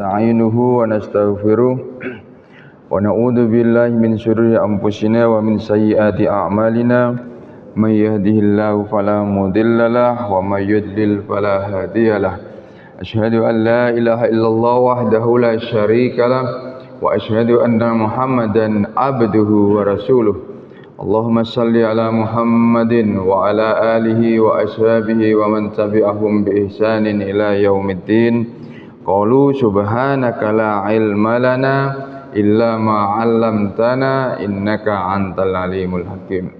nasta'inuhu wa nastaghfiruh wa na'udzu billahi min syururi anfusina wa min sayyiati a'malina may yahdihillahu fala mudhillalah wa may yudlil fala hadiyalah. Asyhadu an la ilaha illallah wahdahu la syarikalah wa asyhadu anna Muhammadan abduhu wa rasuluh. Allahumma salli ala Muhammadin wa ala alihi wa ashabihi wa man tabi'ahum bi ihsanin ila yaumiddin. Qalu subhanaka la ilma lana illa ma 'allamtana innaka antal alimul hakim.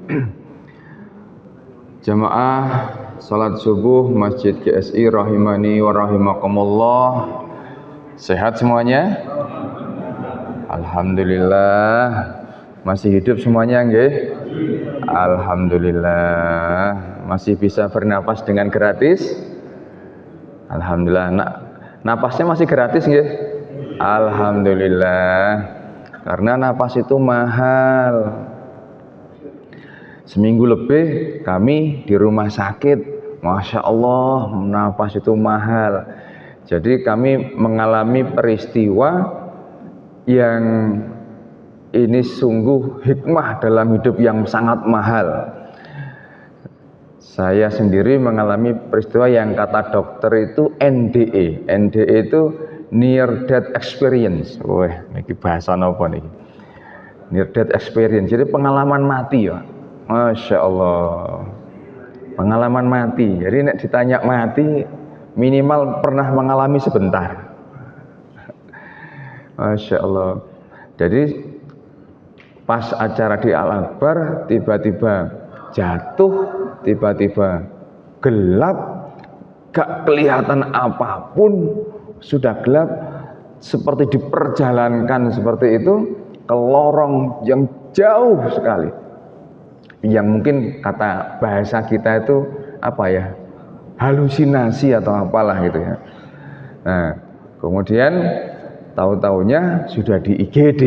Jamaah salat subuh Masjid GSI rahimani wa rahimakumullah. Sehat semuanya? Alhamdulillah. Masih hidup semuanya nggih? Alhamdulillah. Masih bisa bernapas dengan gratis? Alhamdulillah. Napasnya masih gratis nggih? Alhamdulillah. Karena napas itu mahal. Seminggu lebih kami di rumah sakit. Masya Allah, napas itu mahal. Jadi kami mengalami peristiwa yang ini sungguh hikmah dalam hidup yang sangat mahal. Saya sendiri mengalami peristiwa yang kata dokter itu NDE. NDE itu near death experience. Wah, ini bahasa apa nih? Near death experience. Jadi pengalaman mati ya. Masya Allah. Pengalaman mati. Jadi nek ditanya mati, minimal pernah mengalami sebentar. Masya Allah. Jadi pas acara di Al-Akbar tiba-tiba jatuh, tiba-tiba gelap, gak kelihatan apapun, sudah gelap, seperti diperjalankan seperti itu ke lorong yang jauh sekali, yang mungkin kata bahasa kita itu apa ya, halusinasi atau apalah gitu ya. Nah kemudian tahu-taunya sudah di IGD.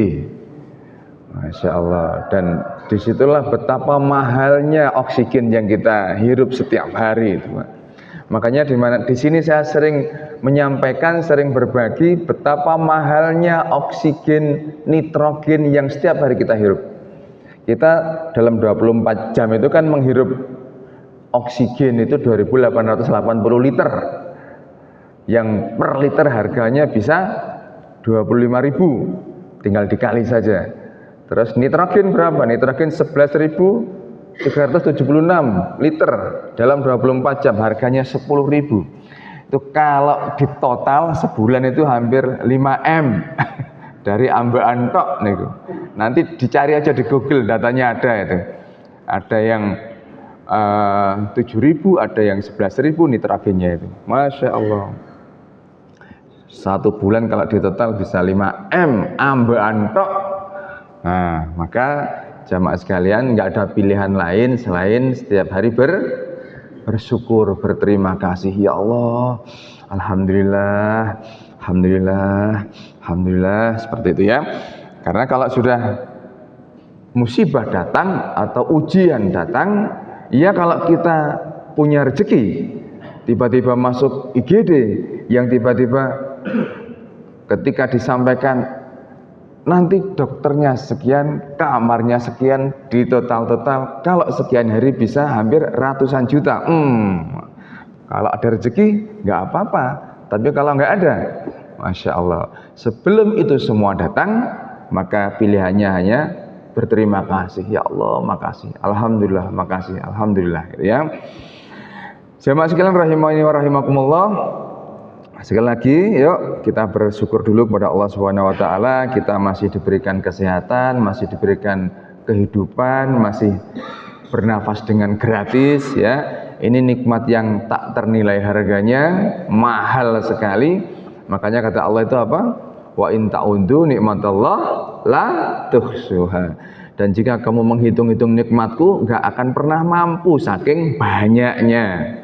Masya Allah. Dan disitulah betapa mahalnya oksigen yang kita hirup setiap hari itu. Makanya di sini saya sering menyampaikan, sering berbagi betapa mahalnya oksigen nitrogen yang setiap hari kita hirup. Kita dalam 24 jam itu kan menghirup oksigen itu 2.880 liter, yang per liter harganya bisa 25.000, tinggal dikali saja. Terus nitrogen berapa? Nitrogen 11.376 liter dalam 24 jam, harganya 10.000. Itu kalau di total sebulan itu hampir 5M dari ambekan tok niku. Nanti dicari aja di Google, datanya ada itu. Ada yang 7.000, ada yang 11.000 nitrogennya itu. Masya Allah. Satu bulan kalau di total bisa 5M ambekan tok. Nah, maka jamaah sekalian nggak ada pilihan lain selain setiap hari bersyukur, berterima kasih. Ya Allah, alhamdulillah, alhamdulillah, alhamdulillah, seperti itu ya. Karena kalau sudah musibah datang atau ujian datang, ya kalau kita punya rezeki, tiba-tiba masuk IGD, yang tiba-tiba ketika disampaikan nanti dokternya sekian, kamarnya sekian, di total kalau sekian hari bisa hampir ratusan juta. Kalau ada rezeki nggak apa-apa, tapi kalau nggak ada, Masya Allah. Sebelum itu semua datang, maka pilihannya hanya berterima kasih. Ya Allah, makasih. Alhamdulillah, makasih. Alhamdulillah, gitu ya. Jamaah sekalian rahimani wa rahimakumullah. Sekali lagi, yuk kita bersyukur dulu kepada Allah Subhanahu wa taala, kita masih diberikan kesehatan, masih diberikan kehidupan, masih bernafas dengan gratis ya. Ini nikmat yang tak ternilai harganya, mahal sekali. Makanya kata Allah itu apa? Wa in ta'udzu nikmatallah la tuhsuha. Dan jika kamu menghitung-hitung nikmatku, enggak akan pernah mampu saking banyaknya.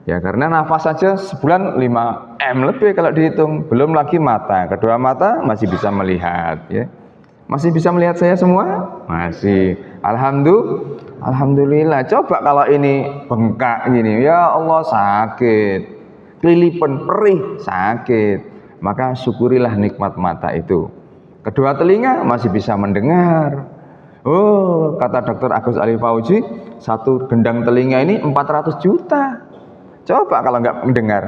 Ya karena nafas saja sebulan 5M lebih kalau dihitung, belum lagi mata, kedua mata masih bisa melihat ya. Masih bisa melihat saya semua? Masih. Alhamdulillah. Coba kalau ini bengkak gini, ya Allah sakit. Kelilipan, perih, sakit. maka syukurilah nikmat mata itu. Kedua telinga masih bisa mendengar. Oh, kata Dr. Agus Ali Fauzi, satu gendang telinga ini 400 juta. Coba kalau nggak mendengar,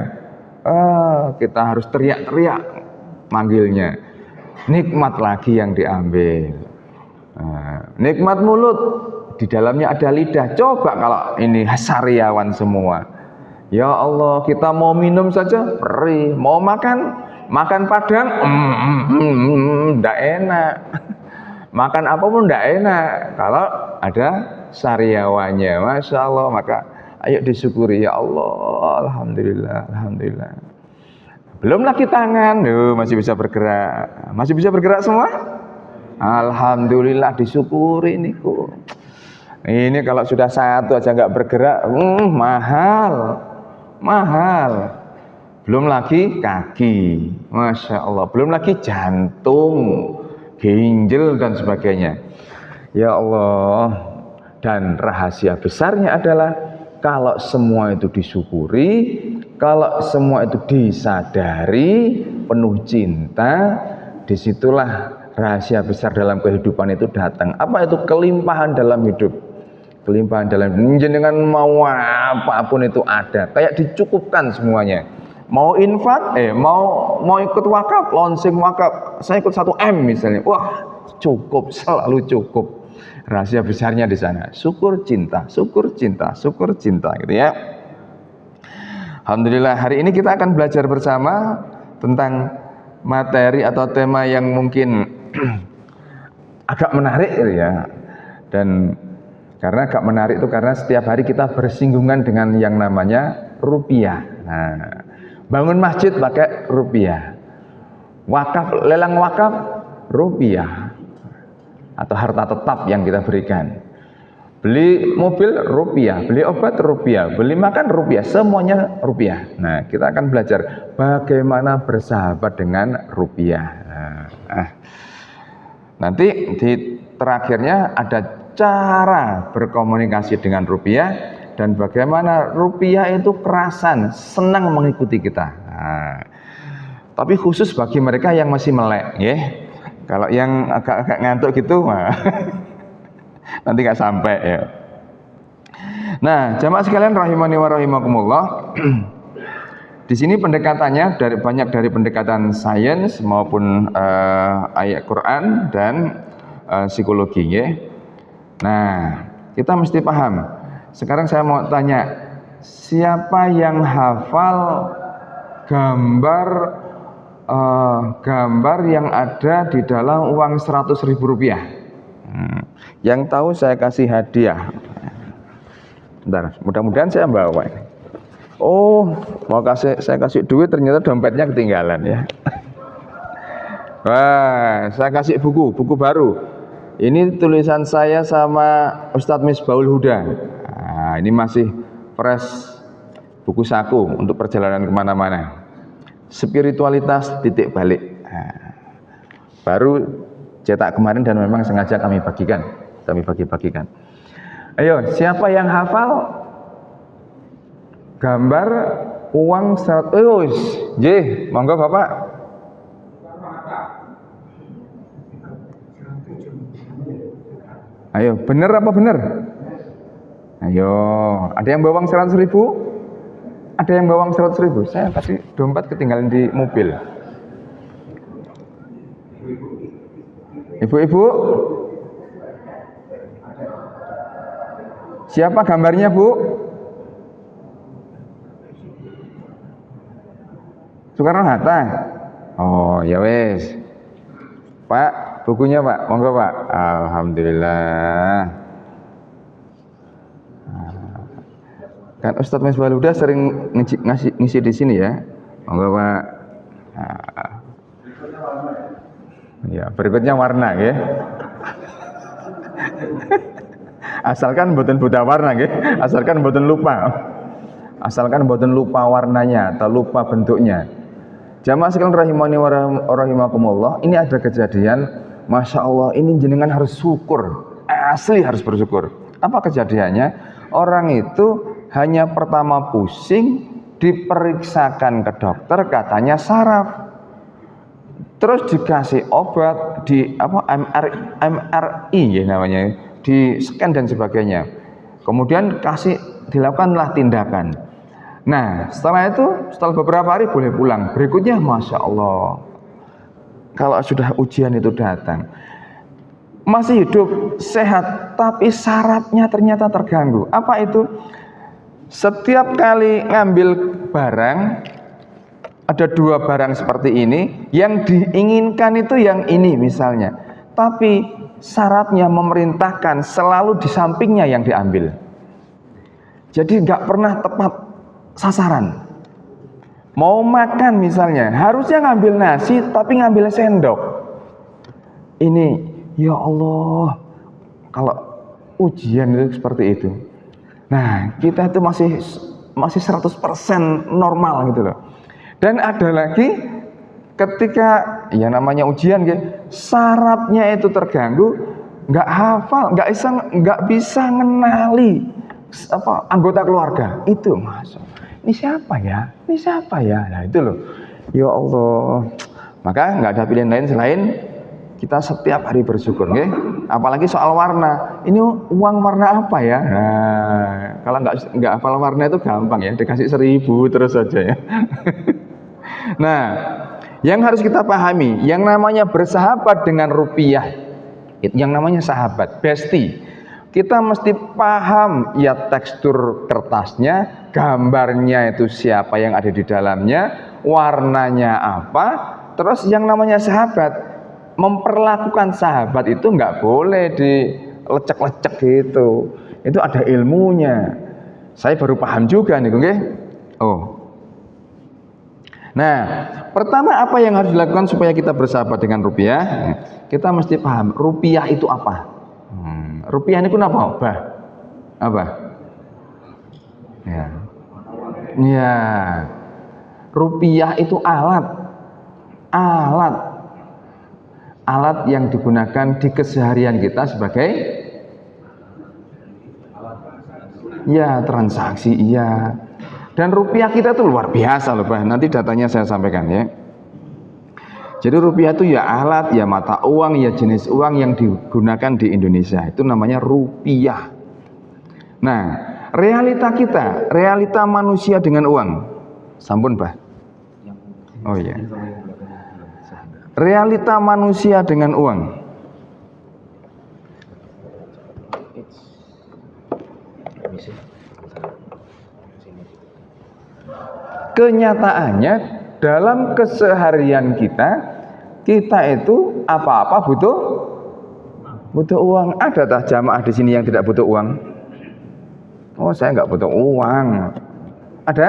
kita harus teriak-teriak manggilnya. Nikmat lagi yang diambil. Nikmat mulut, di dalamnya ada lidah. Coba kalau ini sariawan semua. Ya Allah, kita mau minum saja perih, mau makan padang, ndak enak. Makan apapun ndak enak kalau ada sariawannya. Masya Allah, maka ayo disyukuri ya Allah. Alhamdulillah, alhamdulillah. Belum lagi tangan, masih bisa bergerak. Masih bisa bergerak semua? Alhamdulillah, disyukuri niku. Ini kalau sudah satu aja nggak bergerak, mahal. Belum lagi kaki, Masya Allah. Belum lagi jantung, ginjal dan sebagainya. Ya Allah. Dan rahasia besarnya adalah kalau semua itu disyukuri, kalau semua itu disadari, penuh cinta, disitulah rahasia besar dalam kehidupan itu datang. Apa itu? Kelimpahan dalam hidup. Kelimpahan dalam hidup. Dengan mau apapun itu ada. Kayak dicukupkan semuanya. Mau infak, mau ikut wakaf, launching wakaf. Saya ikut 1 M misalnya. Wah, cukup, selalu cukup. Rahasia besarnya di sana. Syukur cinta, syukur cinta, syukur cinta, gitu ya. Alhamdulillah, hari ini kita akan belajar bersama tentang materi atau tema yang mungkin agak menarik gitu ya. Dan karena agak menarik itu karena setiap hari kita bersinggungan dengan yang namanya rupiah. Nah, bangun masjid pakai rupiah, wakaf, lelang wakaf rupiah, atau harta tetap yang kita berikan. Beli mobil rupiah, beli obat rupiah, beli makan rupiah, semuanya rupiah. Nah, kita akan belajar bagaimana bersahabat dengan rupiah. Nanti di terakhirnya ada cara berkomunikasi dengan rupiah dan bagaimana rupiah itu kerasan, senang mengikuti kita. Tapi khusus bagi mereka yang masih melek, ya. Kalau yang agak-agak ngantuk gitu, nanti nggak sampai ya. Nah, jamaah sekalian rahimani wa rahimakumullah. Di sini pendekatannya banyak dari pendekatan sains maupun ayat Quran dan psikologi ya. Nah, kita mesti paham. Sekarang saya mau tanya, siapa yang hafal gambar yang ada di dalam uang 100.000 rupiah? Yang tahu saya kasih hadiah. Bentar, mudah-mudahan saya bawa ini. Oh, saya kasih duit, ternyata dompetnya ketinggalan ya. Wah, saya kasih buku baru. Ini tulisan saya sama Ustadz Misbahul Huda. Nah, ini masih fresh, buku saku untuk perjalanan kemana-mana. Spiritualitas titik balik. Nah, baru cetak kemarin dan memang sengaja kami bagikan. Ayo, siapa yang hafal gambar uang 100? Monggo Bapak. Ayo, bener apa bener? Ayo, ada yang bawa uang 100.000? Ada yang bawa uang 100.000? Saya tadi dompet ketinggalan di mobil. Ibu-ibu, siapa gambarnya Bu? Soekarno-Hatta. Oh ya wes. Pak, bukunya Pak, monggo Pak. Alhamdulillah. Kan Ustadz Misbahul Huda sering ngisi di sini ya. Monggo Pak. Ya, berikutnya warna ya. Asalkan mboten buta warna nggih, asalkan mboten lupa warnanya atau lupa bentuknya. Jamaah sekalian rahimani wa rahimakumullah, ini ada kejadian, Masya Allah, ini jenengan harus syukur, asli harus bersyukur. Apa kejadiannya? Orang itu hanya pertama pusing, diperiksakan ke dokter, katanya saraf. terus dikasih obat di apa MRI ya namanya, di scan dan sebagainya. Kemudian dilakukanlah tindakan. Nah, setelah itu, setelah beberapa hari boleh pulang. Berikutnya, Masya Allah, kalau sudah ujian itu datang, masih hidup, sehat, tapi sarafnya ternyata terganggu. Apa itu? Setiap kali ngambil barang, ada 2 barang seperti ini, yang diinginkan itu yang ini misalnya, tapi sarafnya memerintahkan selalu di sampingnya yang diambil. Jadi nggak pernah tepat sasaran. Mau makan misalnya, harusnya ngambil nasi tapi ngambil sendok. Ini, ya Allah, kalau ujian itu seperti itu. Nah, kita itu masih 100% normal gitu loh. Dan ada lagi ketika ya namanya ujian sarafnya itu terganggu, nggak hafal, nggak bisa ngenali anggota keluarga itu, Mas. Ini siapa ya? Ini siapa ya? Nah itu loh. Ya Allah. Maka nggak ada pilihan lain selain kita setiap hari bersyukur, nggih. Apalagi soal warna. Ini uang warna apa ya? Nah, kalau nggak hafal warna itu gampang ya, dikasih 1000 terus saja ya. Nah, yang harus kita pahami, yang namanya bersahabat dengan rupiah, yang namanya sahabat, bestie. Kita mesti paham ya tekstur kertasnya, gambarnya itu siapa yang ada di dalamnya, warnanya apa. Terus yang namanya sahabat, memperlakukan sahabat itu nggak boleh dilecek-lecek gitu. Itu ada ilmunya. Saya baru paham juga nih, oke? Oh. Nah, pertama apa yang harus dilakukan supaya kita bersahabat dengan rupiah? Kita mesti paham rupiah itu apa. Rupiah ini kenapa? Apa? Ya. Ya. Rupiah itu alat yang digunakan di keseharian kita sebagai ya transaksi, iya. Dan rupiah kita tuh luar biasa loh, Bah. Nanti datanya saya sampaikan ya. Jadi rupiah itu ya alat, ya mata uang, ya jenis uang yang digunakan di Indonesia. Itu namanya rupiah. Nah, realita manusia dengan uang. Sampun, Bah. Oh iya. Realita manusia dengan uang. Kenyataannya dalam keseharian kita itu apa-apa butuh uang. Ada tak jamaah di sini yang tidak butuh uang? Oh, saya nggak butuh uang. Ada?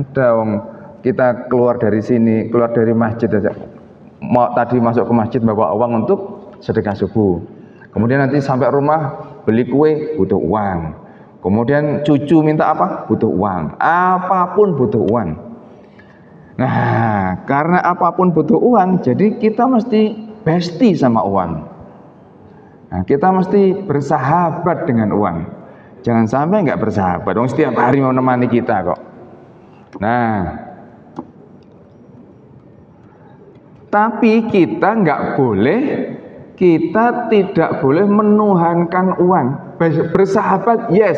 Ada, wong. Kita keluar dari sini, keluar dari masjid aja. Tadi masuk ke masjid bawa uang untuk sedekah subuh. Kemudian nanti sampai rumah beli kue, butuh uang. Kemudian cucu minta apa? Butuh uang. Apapun butuh uang. Nah, karena apapun butuh uang, jadi kita mesti bestie sama uang. Nah, kita mesti bersahabat dengan uang. Jangan sampai nggak bersahabat. Dong setiap hari mau menemani kita kok. Nah, tapi kita tidak boleh menuhankan uang. Bersahabat, yes,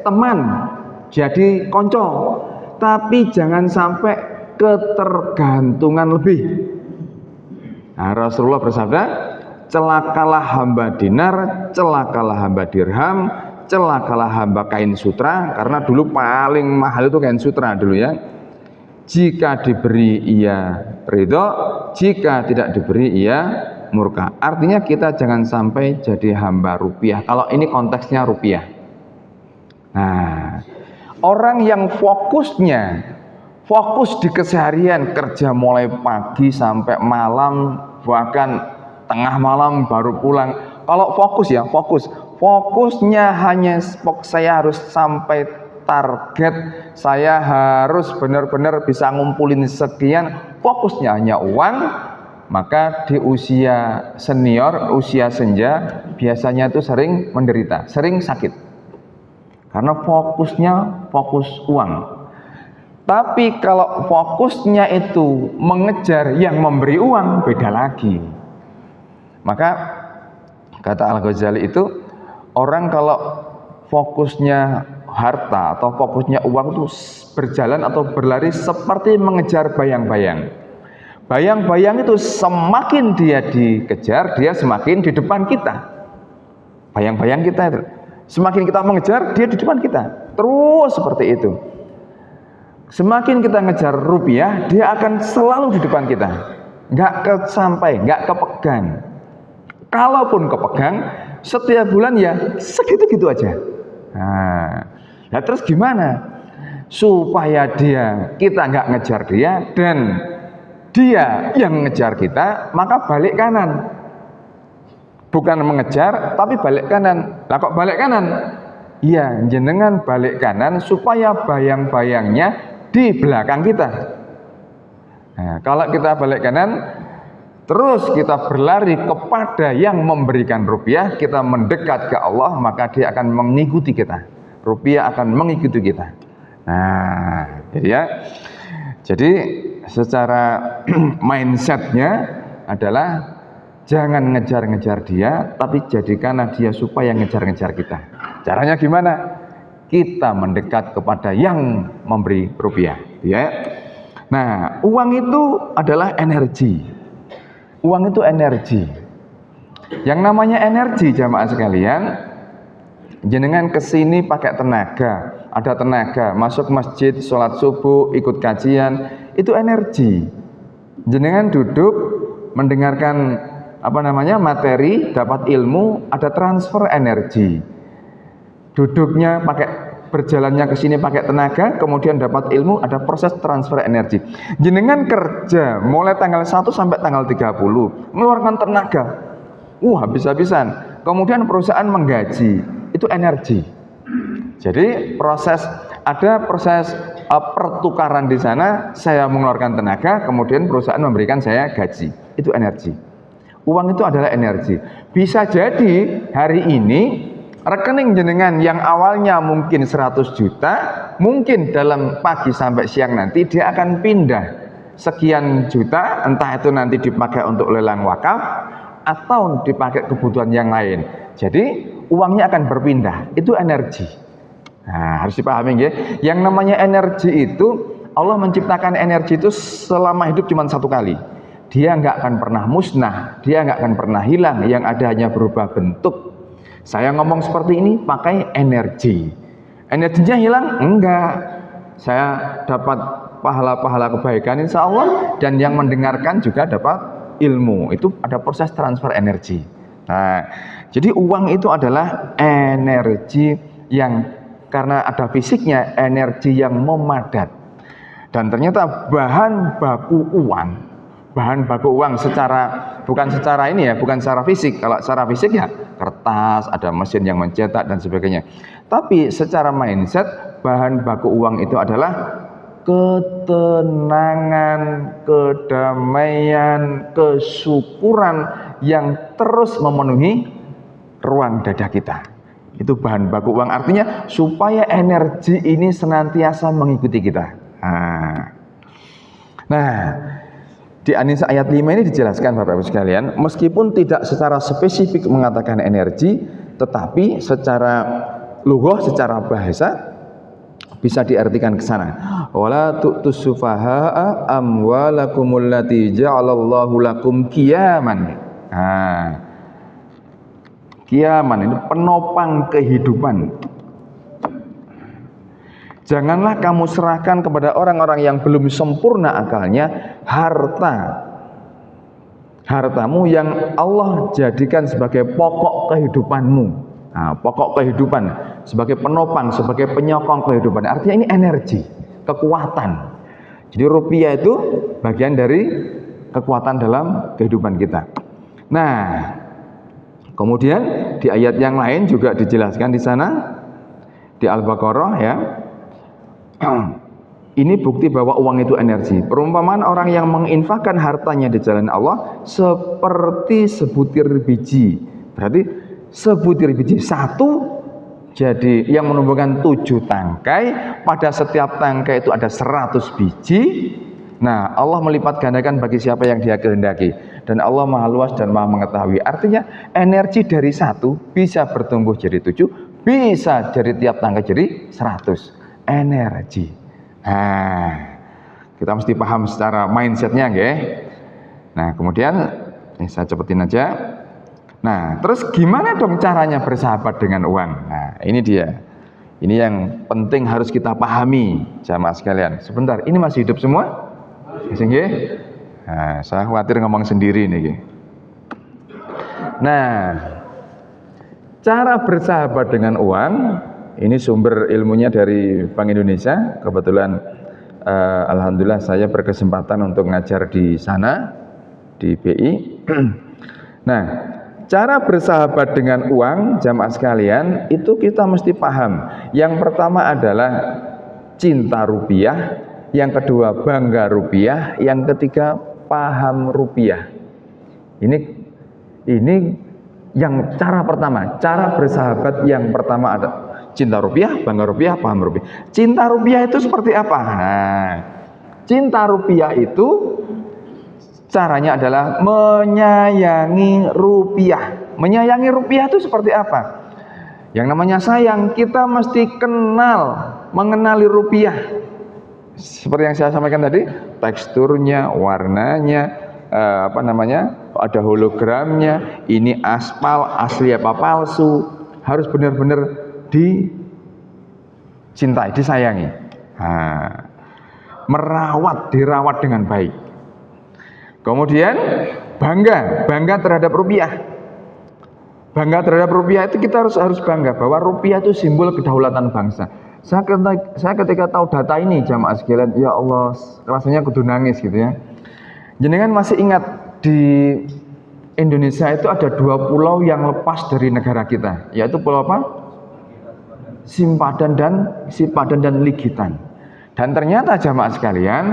teman, jadi konco. Tapi jangan sampai ketergantungan lebih. Nah, Rasulullah bersabda, celakalah hamba dinar, celakalah hamba dirham, celakalah hamba kain sutra. Karena dulu paling mahal itu kain sutra dulu ya. Jika diberi ia ridho, jika tidak diberi ia murka. Artinya kita jangan sampai jadi hamba rupiah. Kalau ini konteksnya rupiah. Nah, orang yang fokus di keseharian, kerja mulai pagi sampai malam, bahkan tengah malam baru pulang. Kalau fokusnya hanya saya harus sampai target, saya harus benar-benar bisa ngumpulin sekian, fokusnya hanya uang, maka di usia senior, usia senja, biasanya itu sering menderita, sering sakit. Karena fokus uang. Tapi kalau fokusnya itu mengejar yang memberi uang, beda lagi. Maka kata Al-Ghazali itu, orang kalau fokusnya harta atau fokusnya uang itu berjalan atau berlari seperti mengejar bayang-bayang. Bayang-bayang itu semakin dia dikejar, dia semakin di depan kita. Bayang-bayang kita itu, semakin kita mengejar, dia di depan kita. Terus seperti itu. Semakin kita ngejar rupiah, dia akan selalu di depan kita. Nggak sampai, nggak kepegang. Kalaupun kepegang, setiap bulan ya segitu-gitu aja. Nah, terus gimana? Supaya kita nggak ngejar dia dan dia yang ngejar kita, maka balik kanan. Bukan mengejar, tapi balik kanan. Lah kok balik kanan? Iya, jenengan balik kanan supaya bayang-bayangnya di belakang kita. Nah, kalau kita balik kanan, terus kita berlari kepada yang memberikan rupiah, kita mendekat ke Allah, maka dia akan mengikuti kita. Rupiah akan mengikuti kita. Nah, jadi secara mindsetnya adalah jangan ngejar-ngejar dia, tapi jadikanlah dia supaya ngejar-ngejar kita. Caranya gimana? Kita mendekat kepada yang memberi rupiah, ya. Nah, uang itu adalah energi. Uang itu energi. Yang namanya energi, jamaah sekalian, jenengan kesini pakai tenaga, ada tenaga, masuk masjid, sholat subuh, ikut kajian, itu energi. Jenengan duduk mendengarkan materi, dapat ilmu, ada transfer energi. Duduknya berjalannya ke sini pakai tenaga, kemudian dapat ilmu, ada proses transfer energi. Jenengan kerja mulai tanggal 1 sampai tanggal 30, mengeluarkan tenaga, habis-habisan. Kemudian perusahaan menggaji, itu energi. Jadi ada proses pertukaran di sana, saya mengeluarkan tenaga, kemudian perusahaan memberikan saya gaji, itu energi. Uang itu adalah energi. Bisa jadi hari ini rekening jenengan yang awalnya mungkin 100 juta, mungkin dalam pagi sampai siang nanti dia akan pindah sekian juta, entah itu nanti dipakai untuk lelang wakaf atau dipakai kebutuhan yang lain. Jadi uangnya akan berpindah, itu energi. Nah, harus dipahami ya. Yang namanya energi itu, Allah menciptakan energi itu selama hidup cuma satu kali. Dia nggak akan pernah musnah, dia nggak akan pernah hilang, yang ada hanya berubah bentuk. Saya ngomong seperti ini pakai energi. Energinya hilang? Enggak. Saya dapat pahala-pahala kebaikan insya Allah, dan yang mendengarkan juga dapat ilmu. Itu ada proses transfer energi. Nah, jadi uang itu adalah energi yang karena ada fisiknya, energi yang memadat. Dan ternyata bahan baku uang bukan secara fisik. Kalau secara fisik ya kertas, ada mesin yang mencetak dan sebagainya. Tapi secara mindset, bahan baku uang itu adalah ketenangan, kedamaian, kesyukuran yang terus memenuhi ruang dada kita. Itu bahan baku uang, artinya supaya energi ini senantiasa mengikuti kita. Nah, di An-Nisa ayat 5 ini dijelaskan Bapak Ibu sekalian, meskipun tidak secara spesifik mengatakan energi, tetapi secara lughah, secara bahasa bisa diartikan ke sana. Wala tu'tus sufaha'a amwalakumul lati ja'alallahu lakum qiyaman. Qiyaman ini penopang kehidupan. Janganlah kamu serahkan kepada orang-orang yang belum sempurna akalnya hartamu yang Allah jadikan sebagai pokok kehidupanmu. Pokok kehidupan, sebagai penopang, sebagai penyokong kehidupan. Artinya ini energi, kekuatan. Jadi rupiah itu bagian dari kekuatan dalam kehidupan kita. Nah, kemudian di ayat yang lain juga dijelaskan di sana, di Al-Baqarah ya. Ini bukti bahwa uang itu energi. Perumpamaan orang yang menginfakkan hartanya di jalan Allah seperti sebutir biji. Berarti sebutir biji satu Jadi yang menumbuhkan 7 tangkai, pada setiap tangkai itu ada 100 biji. Nah, Allah melipat gandakan bagi siapa yang Dia kehendaki. Dan Allah Maha Luas dan Maha Mengetahui. Artinya energi dari 1 bisa bertumbuh jadi 7, bisa dari tiap tangkai jadi 100 energi. Nah, kita mesti paham secara mindsetnya, nggih. Nah, kemudian saya cepetin aja. Nah, terus gimana dong caranya bersahabat dengan uang? Nah, ini dia. Ini yang penting harus kita pahami, jamaah sekalian. Sebentar, ini masih hidup semua? Masih nggih? Nah, saya khawatir ngomong sendiri nih. Nah, cara bersahabat dengan uang, ini sumber ilmunya dari Bank Indonesia. Kebetulan alhamdulillah saya berkesempatan untuk ngajar di sana, di BI. Nah, cara bersahabat dengan uang, jamaah sekalian, itu kita mesti paham. Yang pertama adalah cinta rupiah, yang kedua bangga rupiah, yang ketiga paham rupiah. Ini yang cara pertama, cara bersahabat yang pertama ada cinta rupiah, bangga rupiah, paham rupiah. Cinta rupiah itu seperti apa? Nah, cinta rupiah itu caranya adalah menyayangi rupiah. Menyayangi rupiah itu seperti apa? Yang namanya sayang, kita mesti mengenali rupiah. Seperti yang saya sampaikan tadi, teksturnya, warnanya, ada hologramnya, ini aspal, asli apa palsu, harus benar-benar dicintai, disayangi. Dirawat dengan baik. Kemudian bangga terhadap rupiah. Bangga terhadap rupiah itu kita harus bangga bahwa rupiah itu simbol kedaulatan bangsa. Saya ketika tahu data ini, jamaah sekalian, ya Allah, rasanya kudu nangis gitu ya. Jenengan masih ingat di Indonesia itu ada 2 pulau yang lepas dari negara kita, yaitu pulau apa? Sipadan dan Ligitan. Dan ternyata jamaah sekalian,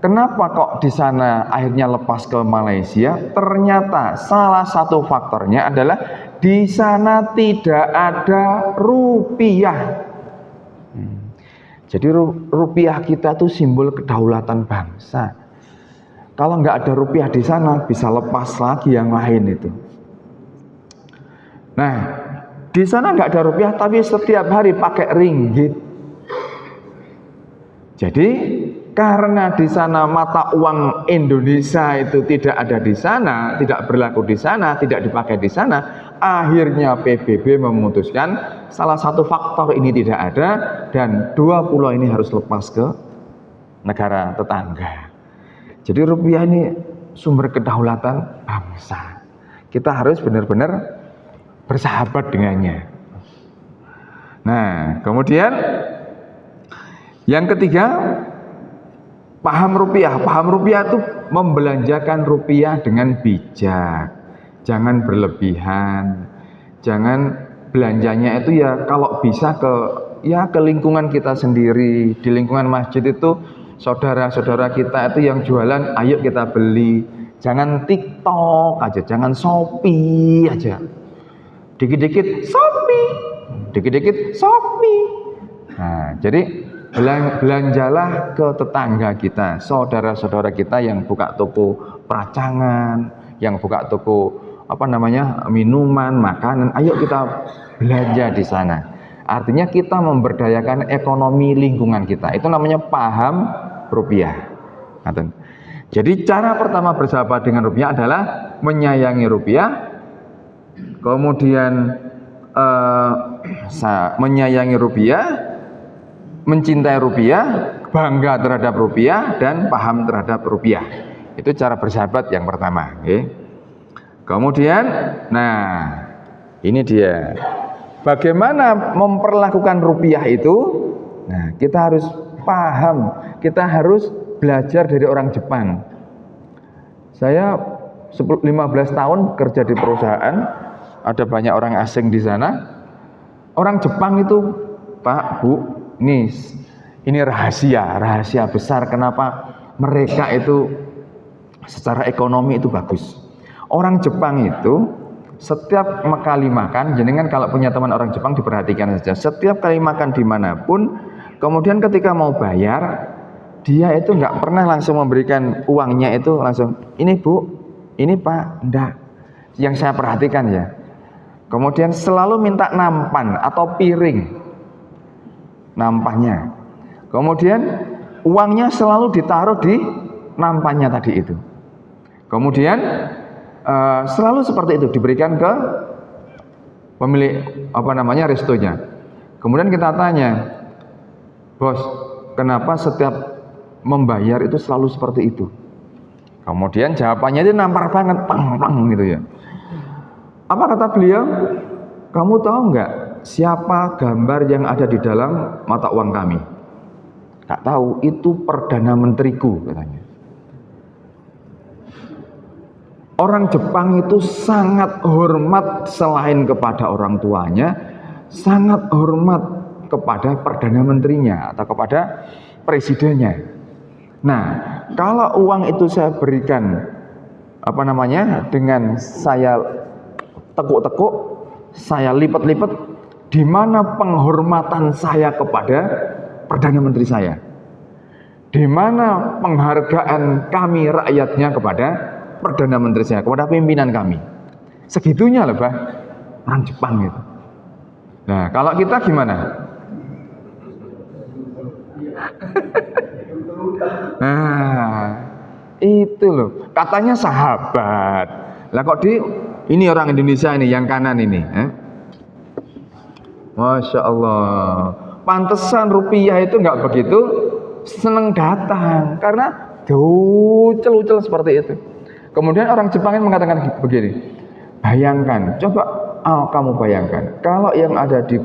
kenapa kok di sana akhirnya lepas ke Malaysia? Ternyata salah satu faktornya adalah di sana tidak ada rupiah. Jadi rupiah kita tuh simbol kedaulatan bangsa. Kalau nggak ada rupiah di sana, bisa lepas lagi yang lain itu. Nah, di sana nggak ada rupiah, tapi setiap hari pakai ringgit. Jadi karena di sana mata uang Indonesia itu tidak ada di sana, tidak berlaku di sana, tidak dipakai di sana, akhirnya PBB memutuskan salah satu faktor ini tidak ada dan 2 pulau ini harus lepas ke negara tetangga. Jadi rupiah ini sumber kedaulatan bangsa. Kita harus benar-benar bersahabat dengannya. Nah, kemudian yang ketiga, paham rupiah. Paham rupiah itu membelanjakan rupiah dengan bijak. Jangan berlebihan. Jangan belanjanya itu ya kalau bisa ke lingkungan kita sendiri. Di lingkungan masjid itu saudara-saudara kita itu yang jualan, ayo kita beli. Jangan TikTok aja, jangan Shopee aja. Dikit-dikit Shopee, dikit-dikit Shopee. Nah, jadi belanjalah ke tetangga kita, saudara-saudara kita yang buka toko peracangan, yang buka toko minuman, makanan. Ayo kita belanja di sana. Artinya kita memberdayakan ekonomi lingkungan kita. Itu namanya paham rupiah. Jadi cara pertama bersahabat dengan rupiah adalah menyayangi rupiah. Kemudian menyayangi rupiah, mencintai rupiah, bangga terhadap rupiah, dan paham terhadap rupiah. Itu cara bersahabat yang pertama. Kemudian, nah ini dia. Bagaimana memperlakukan rupiah itu? Nah, kita harus paham, kita harus belajar dari orang Jepang. Saya 15 tahun kerja di perusahaan, ada banyak orang asing di sana. Orang Jepang itu, Pak, Bu, ini rahasia besar kenapa mereka itu secara ekonomi itu bagus. Orang Jepang itu Setiap kali makan, jenengan kalau punya teman orang Jepang diperhatikan saja. Setiap kali makan dimanapun, kemudian ketika mau bayar, dia itu nggak pernah langsung memberikan uangnya itu langsung, ini bu, ini pak, enggak. Yang saya perhatikan ya. Kemudian selalu minta nampan atau piring, nampannya. Kemudian uangnya selalu ditaruh di nampannya tadi itu. Kemudian selalu seperti itu diberikan ke pemilik restonya. Kemudian kita tanya, bos, kenapa setiap membayar itu selalu seperti itu? Kemudian jawabannya itu nampar banget, pang gitu ya. Apa kata beliau? Kamu tahu nggak siapa gambar yang ada di dalam mata uang kami? Tak tahu, itu Perdana Menteriku katanya. Orang Jepang itu sangat hormat selain kepada orang tuanya, sangat hormat kepada Perdana Menterinya atau kepada presidennya. Nah, kalau uang itu saya berikan dengan saya tekuk-tekuk, saya lipat-lipat, di mana penghormatan saya kepada Perdana Menteri saya? Di mana penghargaan kami rakyatnya kepada Perdana Menteri saya, kepada pimpinan kami? Segitunya loh, Bah, orang Jepang itu. Nah, kalau kita gimana? Nah, itu loh, katanya sahabat. Lah kok ini orang Indonesia ini yang kanan ini, Masya Allah. Pantesan rupiah itu nggak begitu seneng datang, karena ucel-ucel seperti itu. Kemudian orang Jepang mengatakan begini, bayangkan, coba kamu bayangkan, kalau yang ada di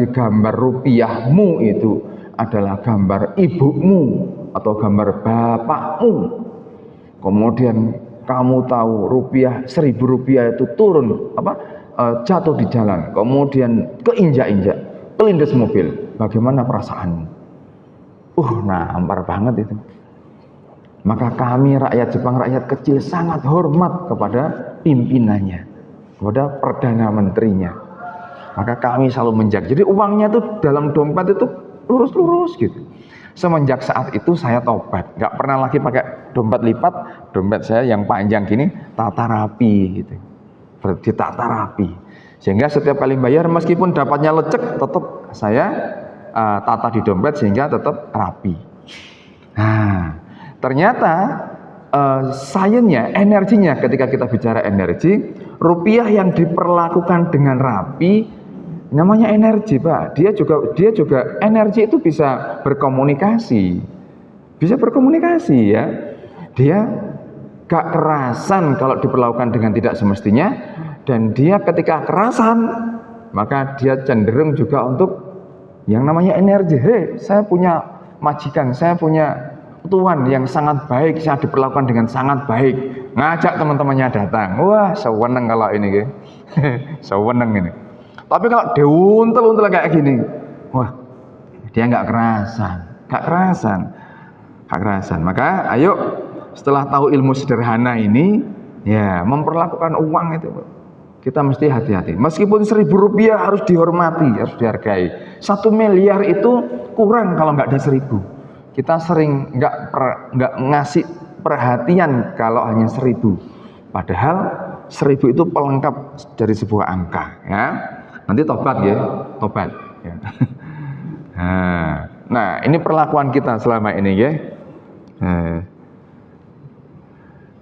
gambar rupiahmu itu adalah gambar ibumu atau gambar bapakmu. Kemudian kamu tahu rupiah 1.000 rupiah itu turun jatuh di jalan, kemudian keinjak-injak, kelindes mobil, bagaimana perasaanmu? Nampar banget itu. Maka kami rakyat Jepang, rakyat kecil, sangat hormat kepada pimpinannya, kepada Perdana Menterinya. Maka kami selalu menjaga. Jadi uangnya itu dalam dompet itu lurus-lurus gitu. Semenjak saat itu saya tobat, nggak pernah lagi pakai dompet lipat. Dompet saya yang panjang gini, tata rapi gitu, ditata rapi. Sehingga setiap kali bayar, meskipun dapatnya lecek, tetap saya tata di dompet sehingga tetap rapi. Nah, ternyata sainsnya, energinya, ketika kita bicara energi, rupiah yang diperlakukan dengan rapi namanya energi, Pak. Dia juga energi itu bisa berkomunikasi. Bisa berkomunikasi ya. Dia gak kerasan kalau diperlakukan dengan tidak semestinya, dan dia ketika kerasan maka dia cenderung juga untuk yang namanya energi. Saya punya majikan, saya punya tuan yang sangat baik, saya diperlakukan dengan sangat baik, ngajak teman-temannya datang. Wah, seweneng kalau ini seweneng ini. Tapi kalau diuntel-untel kayak gini, wah, dia nggak kerasan. Maka ayo, setelah tahu ilmu sederhana ini, ya memperlakukan uang itu, kita mesti hati-hati. Meskipun 1.000 rupiah harus dihormati, harus dihargai. 1 miliar itu kurang kalau nggak ada 1.000. Kita sering nggak ngasih perhatian kalau hanya 1.000. Padahal 1.000 itu pelengkap dari sebuah angka, ya. Nanti tobat ya, tobat. Ya. Nah, ini perlakuan kita selama ini ya.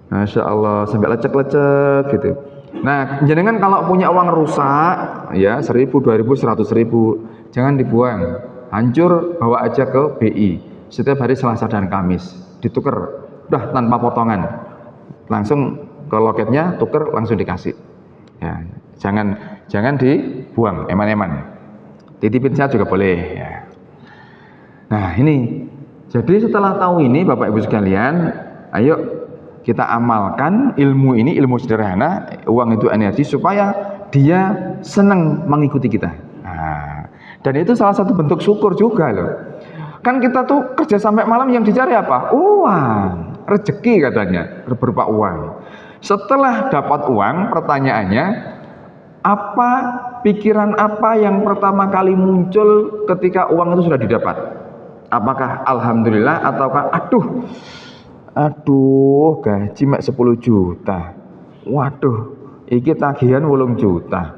Masya Allah, sampai lecek-lecek gitu. Nah, jenengan kalau punya uang rusak, ya 1.000, 2.000, 100.000, jangan dibuang, hancur, bawa aja ke BI. Setiap hari Selasa dan Kamis ditukar, udah tanpa potongan, langsung ke loketnya, tuker, langsung dikasih. Ya, jangan dibuang, eman-eman. Titipin saya juga boleh. Ya. Nah ini, jadi setelah tahu ini Bapak Ibu sekalian, ayo kita amalkan ilmu ini, ilmu sederhana, uang itu energi, supaya dia senang mengikuti kita. Nah, dan itu salah satu bentuk syukur juga loh. Kan kita tuh kerja sampai malam, yang dicari apa? Uang, rezeki katanya, berupa uang. Setelah dapat uang, pertanyaannya, Apa pikiran apa yang pertama kali muncul ketika uang itu sudah didapat? Apakah alhamdulillah ataukah aduh gaji mek 10 juta. Waduh, iki tagihan 8 juta.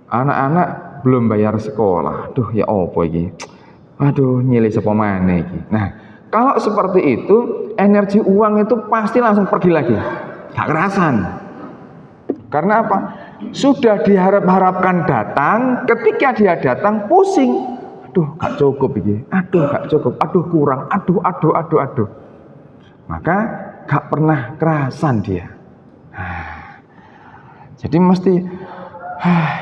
Anak-anak belum bayar sekolah. Aduh ya opo iki? Aduh nyilih sapa maneh iki. Nah, kalau seperti itu energi uang itu pasti langsung pergi lagi. Gak kerasan. Karena apa? Sudah diharap-harapkan datang, ketika dia datang pusing. Aduh, gak cukup ini. Aduh, gak cukup. Aduh, kurang. Aduh. Maka gak pernah kerasan dia. Jadi mesti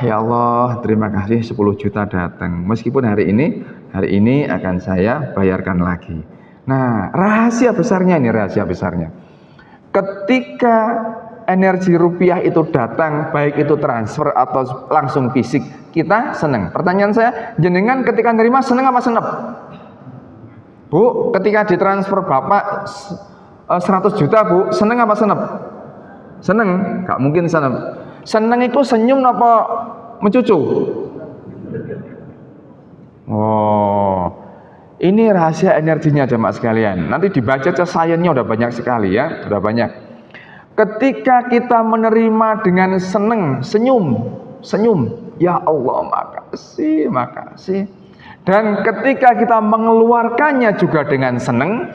ya Allah, terima kasih 10 juta datang. Meskipun hari ini akan saya bayarkan lagi. Nah, rahasia besarnya. Ketika energi rupiah itu datang, baik itu transfer atau langsung fisik, kita seneng. Pertanyaan saya, jenengan ketika nerima seneng apa senep? Bu, ketika ditransfer Bapak 100 juta Bu, seneng apa senep? Seneng, gak mungkin senep. Seneng itu senyum apa mencucu? Oh, ini rahasia energinya jemaah sekalian. Nanti dibaca sainsnya udah banyak sekali ya, udah banyak. Ketika kita menerima dengan senang, senyum, ya Allah makasih. Dan ketika kita mengeluarkannya juga dengan senang,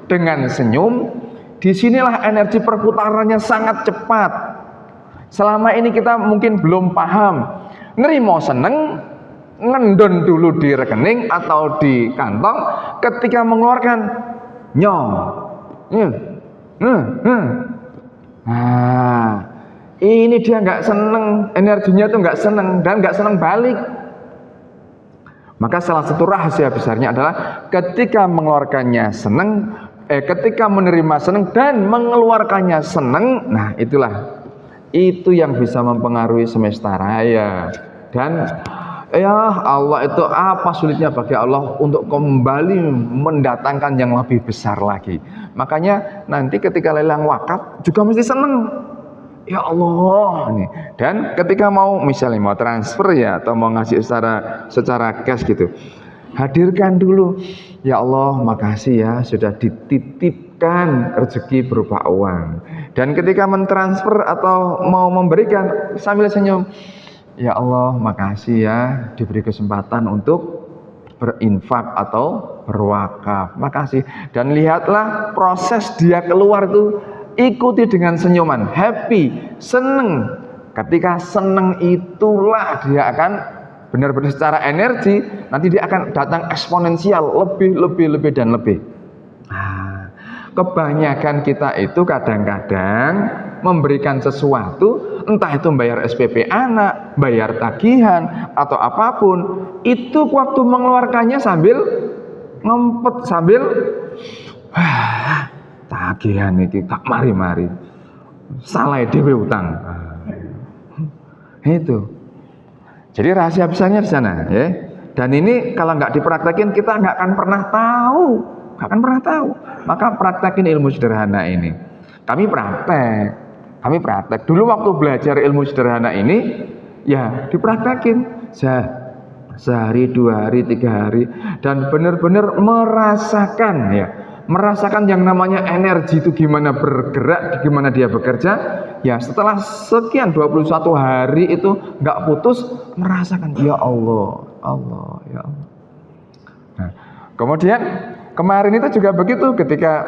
dengan senyum, disinilah energi perputarannya sangat cepat. Selama ini kita mungkin belum paham. Nerimo seneng, ngendon dulu di rekening atau di kantong, ketika mengeluarkan nyong. Nah, ini dia nggak seneng, energinya tuh nggak seneng dan nggak seneng balik. Maka salah satu rahasia besarnya adalah ketika mengeluarkannya seneng, ketika menerima seneng dan mengeluarkannya seneng. Nah, itu yang bisa mempengaruhi semesta raya. Dan ya Allah, itu apa sulitnya bagi Allah untuk kembali mendatangkan yang lebih besar lagi. Makanya nanti ketika lelang wakaf juga mesti seneng. Ya Allah nih. Dan ketika misalnya mau transfer ya, atau mau ngasih secara cash gitu, hadirkan dulu, ya Allah makasih ya sudah dititipkan rezeki berupa uang. Dan ketika mentransfer atau mau memberikan sambil senyum, ya Allah makasih ya diberi kesempatan untuk berinfak atau berwakaf, makasih. Dan lihatlah proses dia keluar itu, ikuti dengan senyuman, happy, seneng. Ketika seneng itulah dia akan benar-benar secara energi, nanti dia akan datang eksponensial, lebih dan lebih. Nah, kebanyakan kita itu kadang-kadang memberikan sesuatu, entah itu bayar SPP anak, bayar tagihan atau apapun, itu waktu mengeluarkannya sambil ngempet, sambil tagihan iki tak mari-mari, salah dhewe utang. Itu. Jadi rahasia besarnya di sana, ya. Dan ini kalau nggak dipraktekin kita nggak akan pernah tahu. Maka praktekin ilmu sederhana ini. Kami praktek. Dulu waktu belajar ilmu sederhana ini, ya dipraktekin. Sehari, 2 hari, 3 hari, dan benar-benar merasakan yang namanya energi itu gimana bergerak, gimana dia bekerja. Ya setelah sekian 21 hari itu nggak putus merasakan, ya Allah ya Allah. Nah, kemudian kemarin itu juga begitu, ketika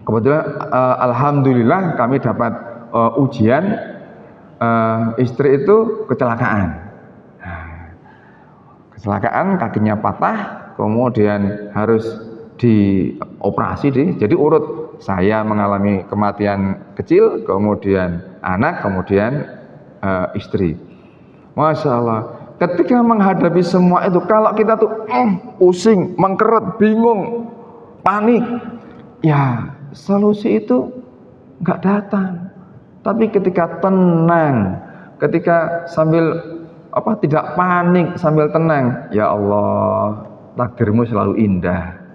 kebetulan alhamdulillah kami dapat ujian, istri itu kecelakaan. Kecelakaan, kakinya patah, kemudian harus dioperasi. Jadi urut, saya mengalami kematian kecil, kemudian anak, kemudian istri. Masya Allah, ketika menghadapi semua itu, kalau kita tuh pusing, mengkeret, bingung, panik, ya solusi itu nggak datang. Tapi ketika tenang, ketika sambil tidak panik, sambil tenang, ya Allah, takdirmu selalu indah.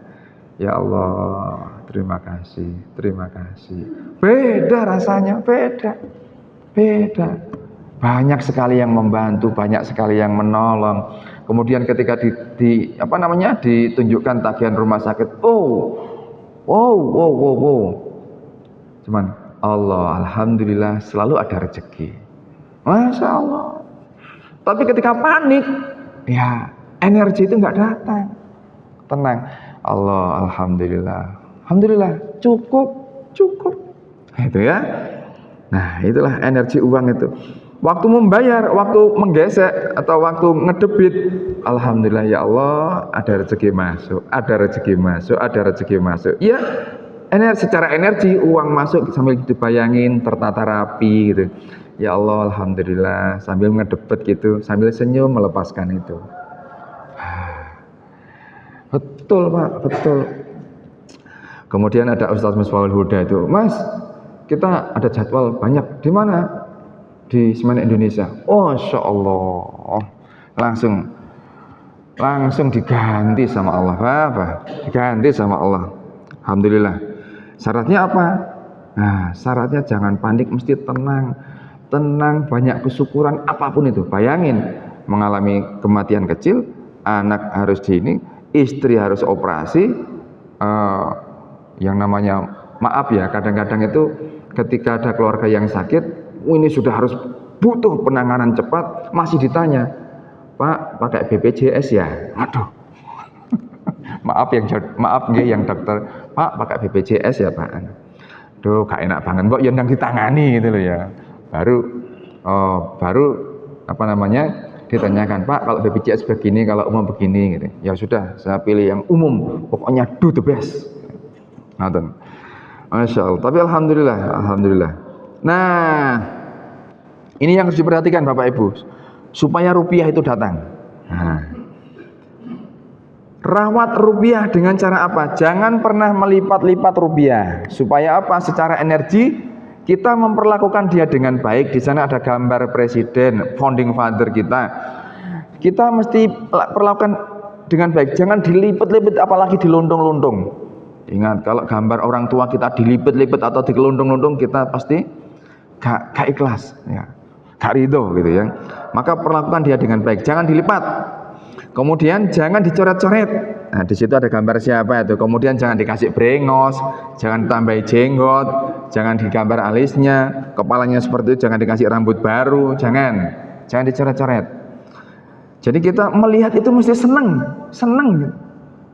Ya Allah, terima kasih. Beda rasanya, beda. banyak sekali yang membantu, banyak sekali yang menolong. Kemudian ketika ditunjukkan tagihan rumah sakit, wow. Cuman Allah, alhamdulillah selalu ada rezeki. Masya Allah. Tapi ketika panik, ya energi itu nggak datang. Tenang, Allah, alhamdulillah, cukup. Itu ya. Nah, itulah energi uang itu. Waktu membayar, waktu menggesek atau waktu ngedebit, alhamdulillah ya Allah, ada rezeki masuk. Ya, secara energi uang masuk sambil dibayangin tertata rapi gitu. Ya Allah, alhamdulillah, sambil ngedebet gitu, sambil senyum melepaskan itu. Betul Pak, betul. Kemudian ada Ustadz Misbahul Huda itu, Mas, kita ada jadwal banyak. Di mana? Di Semen Indonesia. Oh, Masya Allah. Langsung diganti sama Allah. Apa? Diganti sama Allah. Alhamdulillah. Syaratnya apa? Nah, syaratnya jangan panik, mesti tenang. Tenang, banyak kesyukuran, apapun itu. Bayangin, mengalami kematian kecil, anak harus istri harus operasi, yang namanya maaf ya, kadang-kadang itu ketika ada keluarga yang sakit, ini sudah harus butuh penanganan cepat, masih ditanya, Pak, pakai BPJS ya? Aduh. maaf yang dokter, Pak, pakai BPJS ya Pak? Duh, gak enak banget, kok yang ditangani gitu loh ya. Baru ditanyakan, Pak, kalau BPJS begini, kalau umum begini gitu. Ya sudah, saya pilih yang umum, pokoknya do the best. Masya Allah. Tapi alhamdulillah. Nah, ini yang harus diperhatikan Bapak Ibu, supaya rupiah itu datang. Nah, rawat rupiah dengan cara apa? Jangan pernah melipat-lipat rupiah. Supaya apa? Secara energi kita memperlakukan dia dengan baik. Di sana ada gambar presiden, founding father kita. Kita mesti perlakukan dengan baik. Jangan dilipet-lipet, apalagi dilundung-lundung. Ingat, kalau gambar orang tua kita dilipet-lipet atau dikelundung-lundung, kita pasti gak ikhlas, ya, gak ridho gitu ya. Maka perlakukan dia dengan baik, jangan dilipat. Kemudian jangan dicoret-coret. Nah, di situ ada gambar siapa itu. Kemudian jangan dikasih brengos, jangan tambahi jenggot, jangan digambar alisnya, kepalanya seperti itu, jangan dikasih rambut baru, jangan dicoret-coret. Jadi kita melihat itu mesti seneng.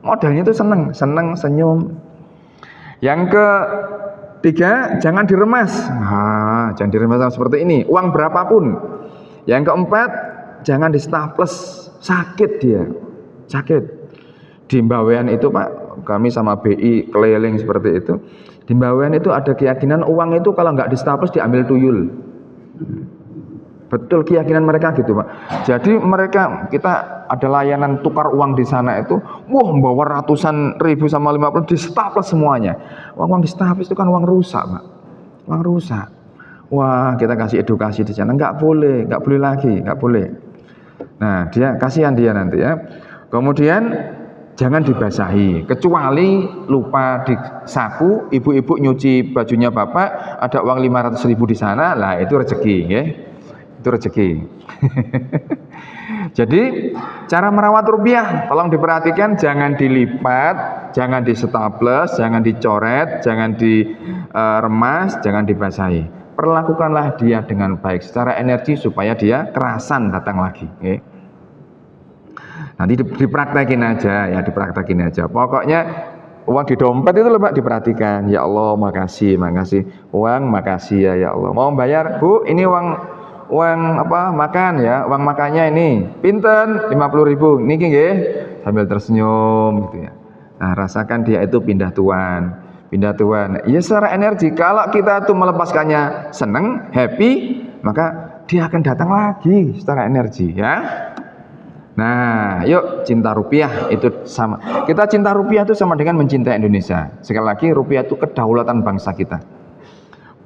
Modelnya itu seneng, senyum. Yang ketiga, jangan diremas. Jangan diremas seperti ini, uang berapapun. Yang keempat, jangan di staples, sakit dia. Di Mbawean itu Pak, kami sama BI keliling seperti itu. Di Mbawean itu ada keyakinan uang itu kalau nggak di staples diambil tuyul. Betul keyakinan mereka gitu Pak. Jadi kita ada layanan tukar uang di sana itu, bawa ratusan ribu sama 50 di staples semuanya. Uang di staples itu kan uang rusak Pak. Uang rusak. Wah, kita kasih edukasi di sana, nggak boleh lagi. Nah, kasihan dia nanti ya. Kemudian jangan dibasahi, kecuali lupa di saku, ibu-ibu nyuci bajunya bapak, ada uang 500.000 di sana, lah itu rezeki ya. Itu rezeki. Jadi cara merawat rupiah tolong diperhatikan, jangan dilipat, jangan di staples, jangan dicoret, jangan diremas, jangan dibasahi. Perlakukanlah dia dengan baik secara energi supaya dia kerasan datang lagi. Nanti dipraktekin aja. Pokoknya uang di dompet itu Pak diperhatikan. Ya Allah, makasih. Uang makasih ya Allah. Mau bayar, Bu, ini uang makan ya, uang makannya ini pinten 50.000 niki nggih, sambil tersenyum gitu ya. Nah, rasakan dia itu pindah tuan. Ya secara energi, kalau kita tuh melepaskannya seneng, happy, maka dia akan datang lagi secara energi ya. Nah, yuk cinta rupiah itu sama. Kita cinta rupiah itu sama dengan mencintai Indonesia. Sekali lagi, rupiah itu kedaulatan bangsa kita.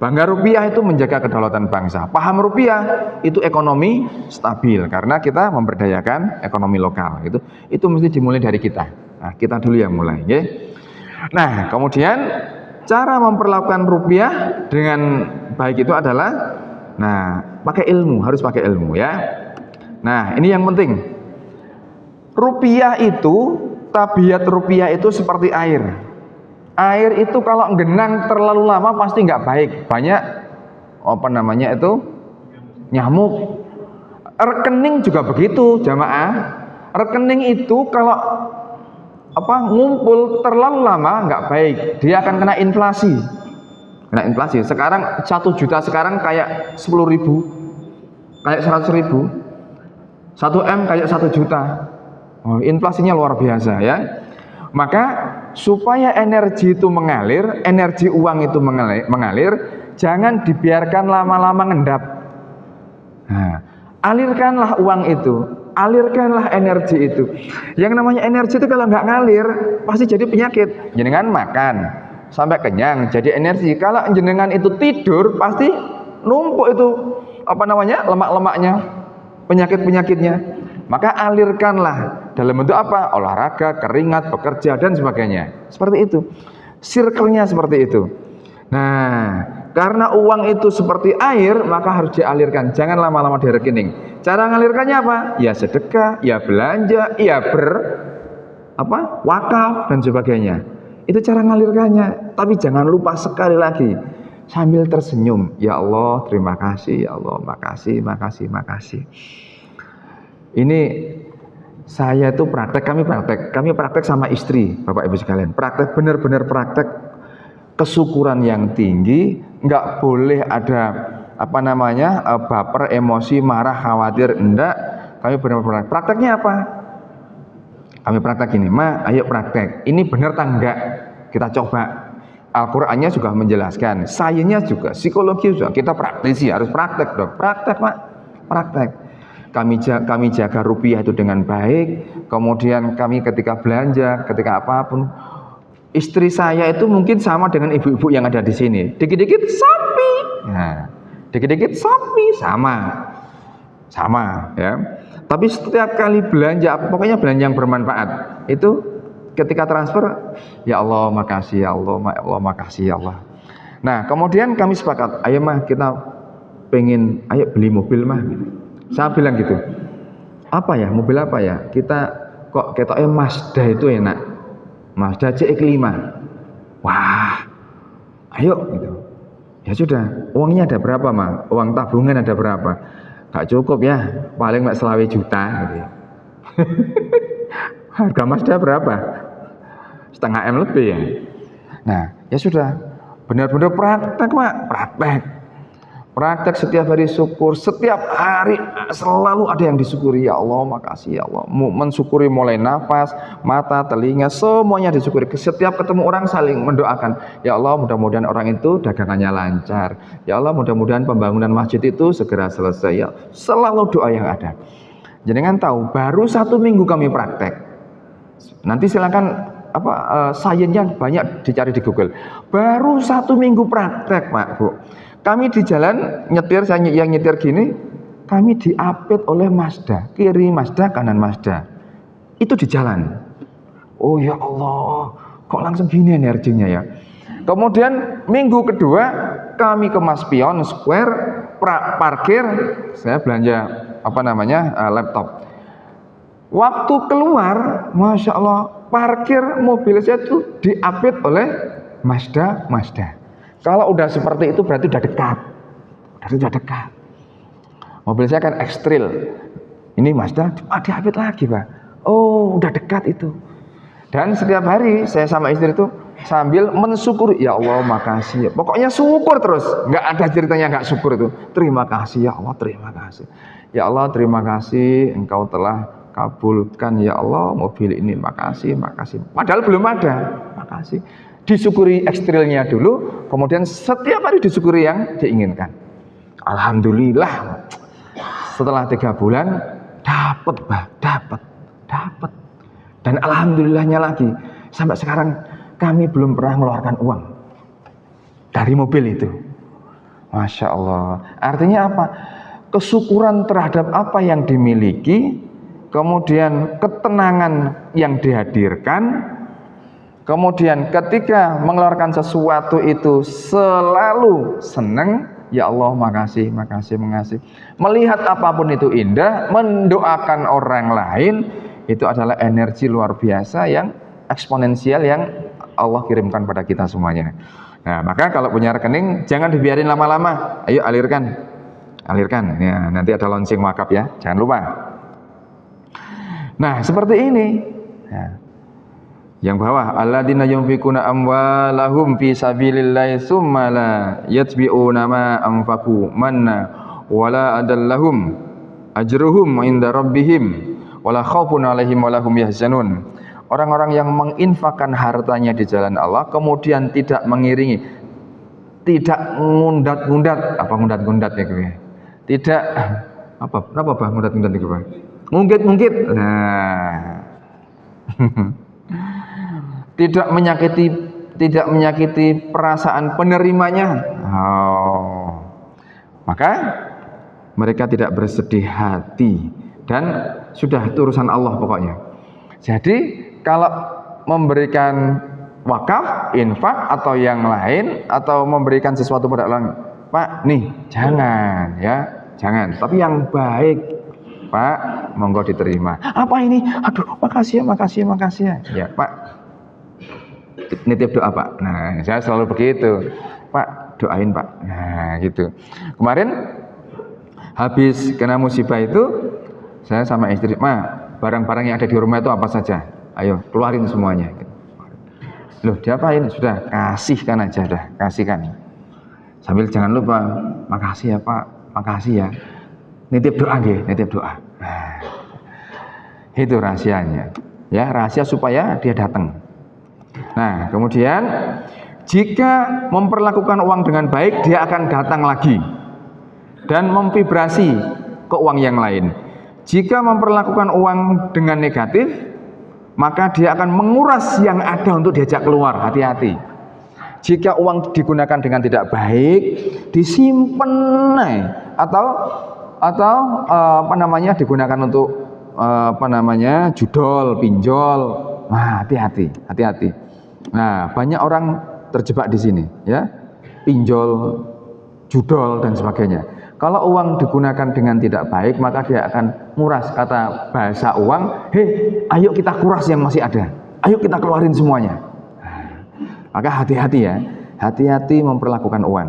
Bangga rupiah itu menjaga kedaulatan bangsa. Paham rupiah itu ekonomi stabil karena kita memberdayakan ekonomi lokal. Itu mesti dimulai dari kita. Nah, kita dulu yang mulai, ya. Nah, kemudian cara memperlakukan rupiah dengan baik itu adalah Nah, pakai ilmu, harus pakai ilmu ya. Nah, ini yang penting. Rupiah itu, tabiat rupiah itu seperti air. Air itu kalau genang terlalu lama pasti nggak baik. Banyak nyamuk. Rekening juga begitu, jamaah. Rekening itu kalau ngumpul terlalu lama nggak baik, dia akan kena inflasi. Sekarang 1 juta sekarang kayak 10.000, kayak 100.000. 1 M kayak 1 juta. Inflasinya luar biasa ya. Maka supaya energi itu mengalir, energi uang itu mengalir, jangan dibiarkan lama-lama ngendap. Nah, alirkanlah uang itu, alirkanlah energi itu. Yang namanya energi itu kalau nggak ngalir pasti jadi penyakit. Jenengan makan sampai kenyang jadi energi. Kalau jenengan itu tidur pasti numpuk itu lemak-lemaknya, penyakit-penyakitnya. Maka alirkanlah dalam bentuk apa? Olahraga, keringat, bekerja dan sebagainya. Seperti itu. Circle-nya seperti itu. Nah, karena uang itu seperti air, maka harus dialirkan. Jangan lama-lama di rekening. Cara ngalirkannya apa? Ya sedekah, ya belanja, ya wakaf dan sebagainya. Itu cara ngalirkannya. Tapi jangan lupa sekali lagi sambil tersenyum. Ya Allah, terima kasih. Ya Allah, makasih, makasih, makasih. Ini saya itu kami praktek sama istri, Bapak Ibu sekalian. Praktek benar-benar praktek kesyukuran yang tinggi, nggak boleh ada baper, emosi, marah, khawatir, enggak. Kami benar-benar prakteknya apa? Kami praktek ini, ayo praktek. Ini benar tak enggak? Kita coba. Al-Qur'annya juga menjelaskan, sainsnya juga, psikologi juga. Kita praktisi, harus praktek dong. Praktek, Pak. Praktek. Kami jaga rupiah itu dengan baik. Kemudian kami ketika belanja, ketika apapun, istri saya itu mungkin sama dengan ibu-ibu yang ada di sini. Dikit-dikit sapi. Nah, dikit-dikit sapi sama ya. Tapi setiap kali belanja, pokoknya belanja yang bermanfaat, itu ketika transfer, ya Allah makasih, ya Allah, ya Allah makasih, ya Allah. Nah, kemudian kami sepakat, ayo mah kita pengen, ayo beli mobil mah. Saya bilang gitu, mobil apa ya? Kita kok ketoknya Mazda itu enak, Mazda CX-5. Wah, ayo gitu. Ya sudah, uangnya ada berapa mah? Uang tabungan ada berapa? Gak cukup ya, paling mak 20 juta gitu. Harga Mazda berapa? 0,5 M lebih ya. Nah, ya sudah, benar-benar praktek Pak, praktek setiap hari syukur, setiap hari selalu ada yang disyukuri. Ya Allah makasih, ya Allah. Mensyukuri mulai nafas, mata, telinga, semuanya disyukuri. Setiap ketemu orang saling mendoakan, ya Allah mudah-mudahan orang itu dagangannya lancar, ya Allah mudah-mudahan pembangunan masjid itu segera selesai. Ya, selalu doa yang ada. Jangan tahu, baru 1 minggu kami praktek. Nanti silakan sainsnya banyak dicari di Google. Baru 1 minggu praktek Pak Bu. Kami di jalan nyetir, saya yang nyetir gini, kami diapit oleh Mazda, kiri Mazda, kanan Mazda. Itu di jalan. Oh ya Allah, kok langsung gini energinya ya. Kemudian minggu kedua kami ke Maspion Square, parkir, saya belanja laptop. Waktu keluar, Masya Allah, parkir mobil saya itu diapit oleh Mazda. Kalau udah seperti itu berarti udah dekat. Mobil saya kan ekstril. Ini Mazda diapit lagi Pak. Oh udah dekat itu. Dan setiap hari saya sama istri itu sambil mensyukuri, ya Allah makasih. Pokoknya syukur terus. Nggak ada ceritanya nggak syukur itu. Terima kasih ya Allah, terima kasih. Ya Allah terima kasih Engkau telah kabulkan ya Allah mobil ini, makasih. Padahal belum ada, makasih. Disyukuri ekstrilnya dulu, kemudian setiap hari disyukuri yang diinginkan. Alhamdulillah, setelah 3 bulan dapat. Dan alhamdulillahnya lagi, sampai sekarang kami belum pernah mengeluarkan uang dari mobil itu. Masya Allah. Artinya apa? Kesyukuran terhadap apa yang dimiliki, kemudian ketenangan yang dihadirkan, Kemudian ketika mengeluarkan sesuatu itu selalu senang, ya Allah makasih, makasih, makasih. Melihat apapun itu indah, mendoakan orang lain, itu adalah energi luar biasa yang eksponensial yang Allah kirimkan pada kita semuanya. Nah, maka kalau punya rekening jangan dibiarin lama-lama. Ayo alirkan. Alirkan. Ya, nanti ada launching wakaf ya. Jangan lupa. Nah, seperti ini. Nah, yang bawah, alladzina yunfikuna amwalahum fi sabilillahi tsumma la yatbi'una ma anfaqu manna wala adallahum ajruhum inda rabbihim wala khaufun 'alaihim wala hum yahzanun. Orang-orang yang menginfakkan hartanya di jalan Allah kemudian tidak mengiringi, tidak ngundat-ngundat, apa ngundat-ngundat ya gue? Tidak apa? Kenapa Bang ngundat-ngundat itu, Bang? Ngungkit-ngungkit. Nah. tidak menyakiti perasaan penerimanya. Maka mereka tidak bersedih hati dan sudah itu urusan Allah pokoknya. Jadi kalau memberikan wakaf, infak atau yang lain atau memberikan sesuatu pada orang, Pak, nih jangan ya, jangan. Tapi yang baik, Pak, monggo diterima. Apa ini? Aduh, makasih ya, makasih ya, makasih ya. Ya, Pak, nitip doa Pak. Nah, saya selalu begitu, Pak, doain Pak. Nah, gitu. Kemarin habis kena musibah itu, saya sama istri, barang-barang yang ada di rumah itu apa saja? Ayo keluarin semuanya. Loh, diapain? Sudah kasihkan aja, dah kasihkan. Sambil jangan lupa, makasih ya Pak, makasih ya. Nitip doa nggih, nitip doa. Nah, itu rahasianya. Ya, rahasia supaya dia datang. Nah, kemudian jika memperlakukan uang dengan baik, dia akan datang lagi dan memvibrasi ke uang yang lain. Jika memperlakukan uang dengan negatif, maka dia akan menguras yang ada untuk diajak keluar. Hati-hati. Jika uang digunakan dengan tidak baik, disimpan atau digunakan untuk judol, pinjol. Nah, hati-hati. Nah, banyak orang terjebak di sini, ya, pinjol, judol dan sebagainya. Kalau uang digunakan dengan tidak baik, maka dia akan nguras. Kata bahasa uang, ayo kita kuras yang masih ada. Ayo kita keluarin semuanya. Maka hati-hati ya, hati-hati memperlakukan uang.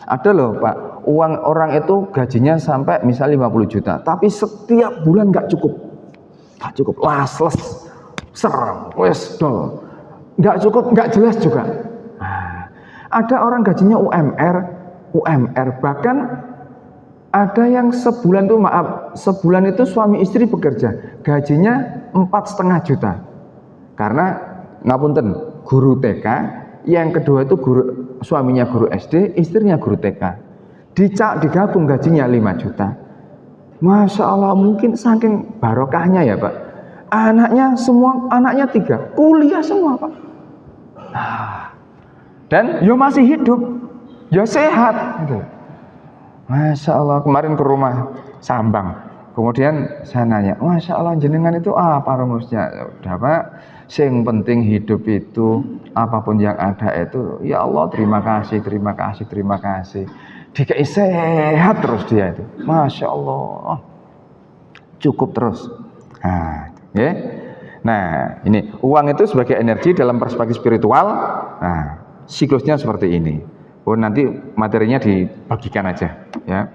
Ada loh Pak, uang orang itu gajinya sampai misal 50 juta, tapi setiap bulan nggak cukup, lasles, serem, wes dol, nggak cukup, nggak jelas juga. Nah, ada orang gajinya UMR, bahkan ada yang sebulan itu suami istri bekerja, gajinya 4,5 juta, karena ngapunten, guru TK, yang kedua itu suaminya guru SD, istrinya guru TK, digabung gajinya 5 juta. Masya Allah, mungkin saking barokahnya ya Pak, anaknya 3 kuliah semua Pak. Dan yo masih hidup, yo sehat gitu. Masya Allah, kemarin ke rumah Sambang, kemudian saya nanya, Masya Allah jenengan itu apa rumusnya? Udah Pak, yang penting hidup itu apapun yang ada itu, ya Allah terima kasih. Dikai sehat terus dia itu, Masya Allah, cukup terus. Nah, ini uang itu sebagai energi dalam perspektif spiritual. Nah, siklusnya seperti ini. Nanti materinya dibagikan aja ya.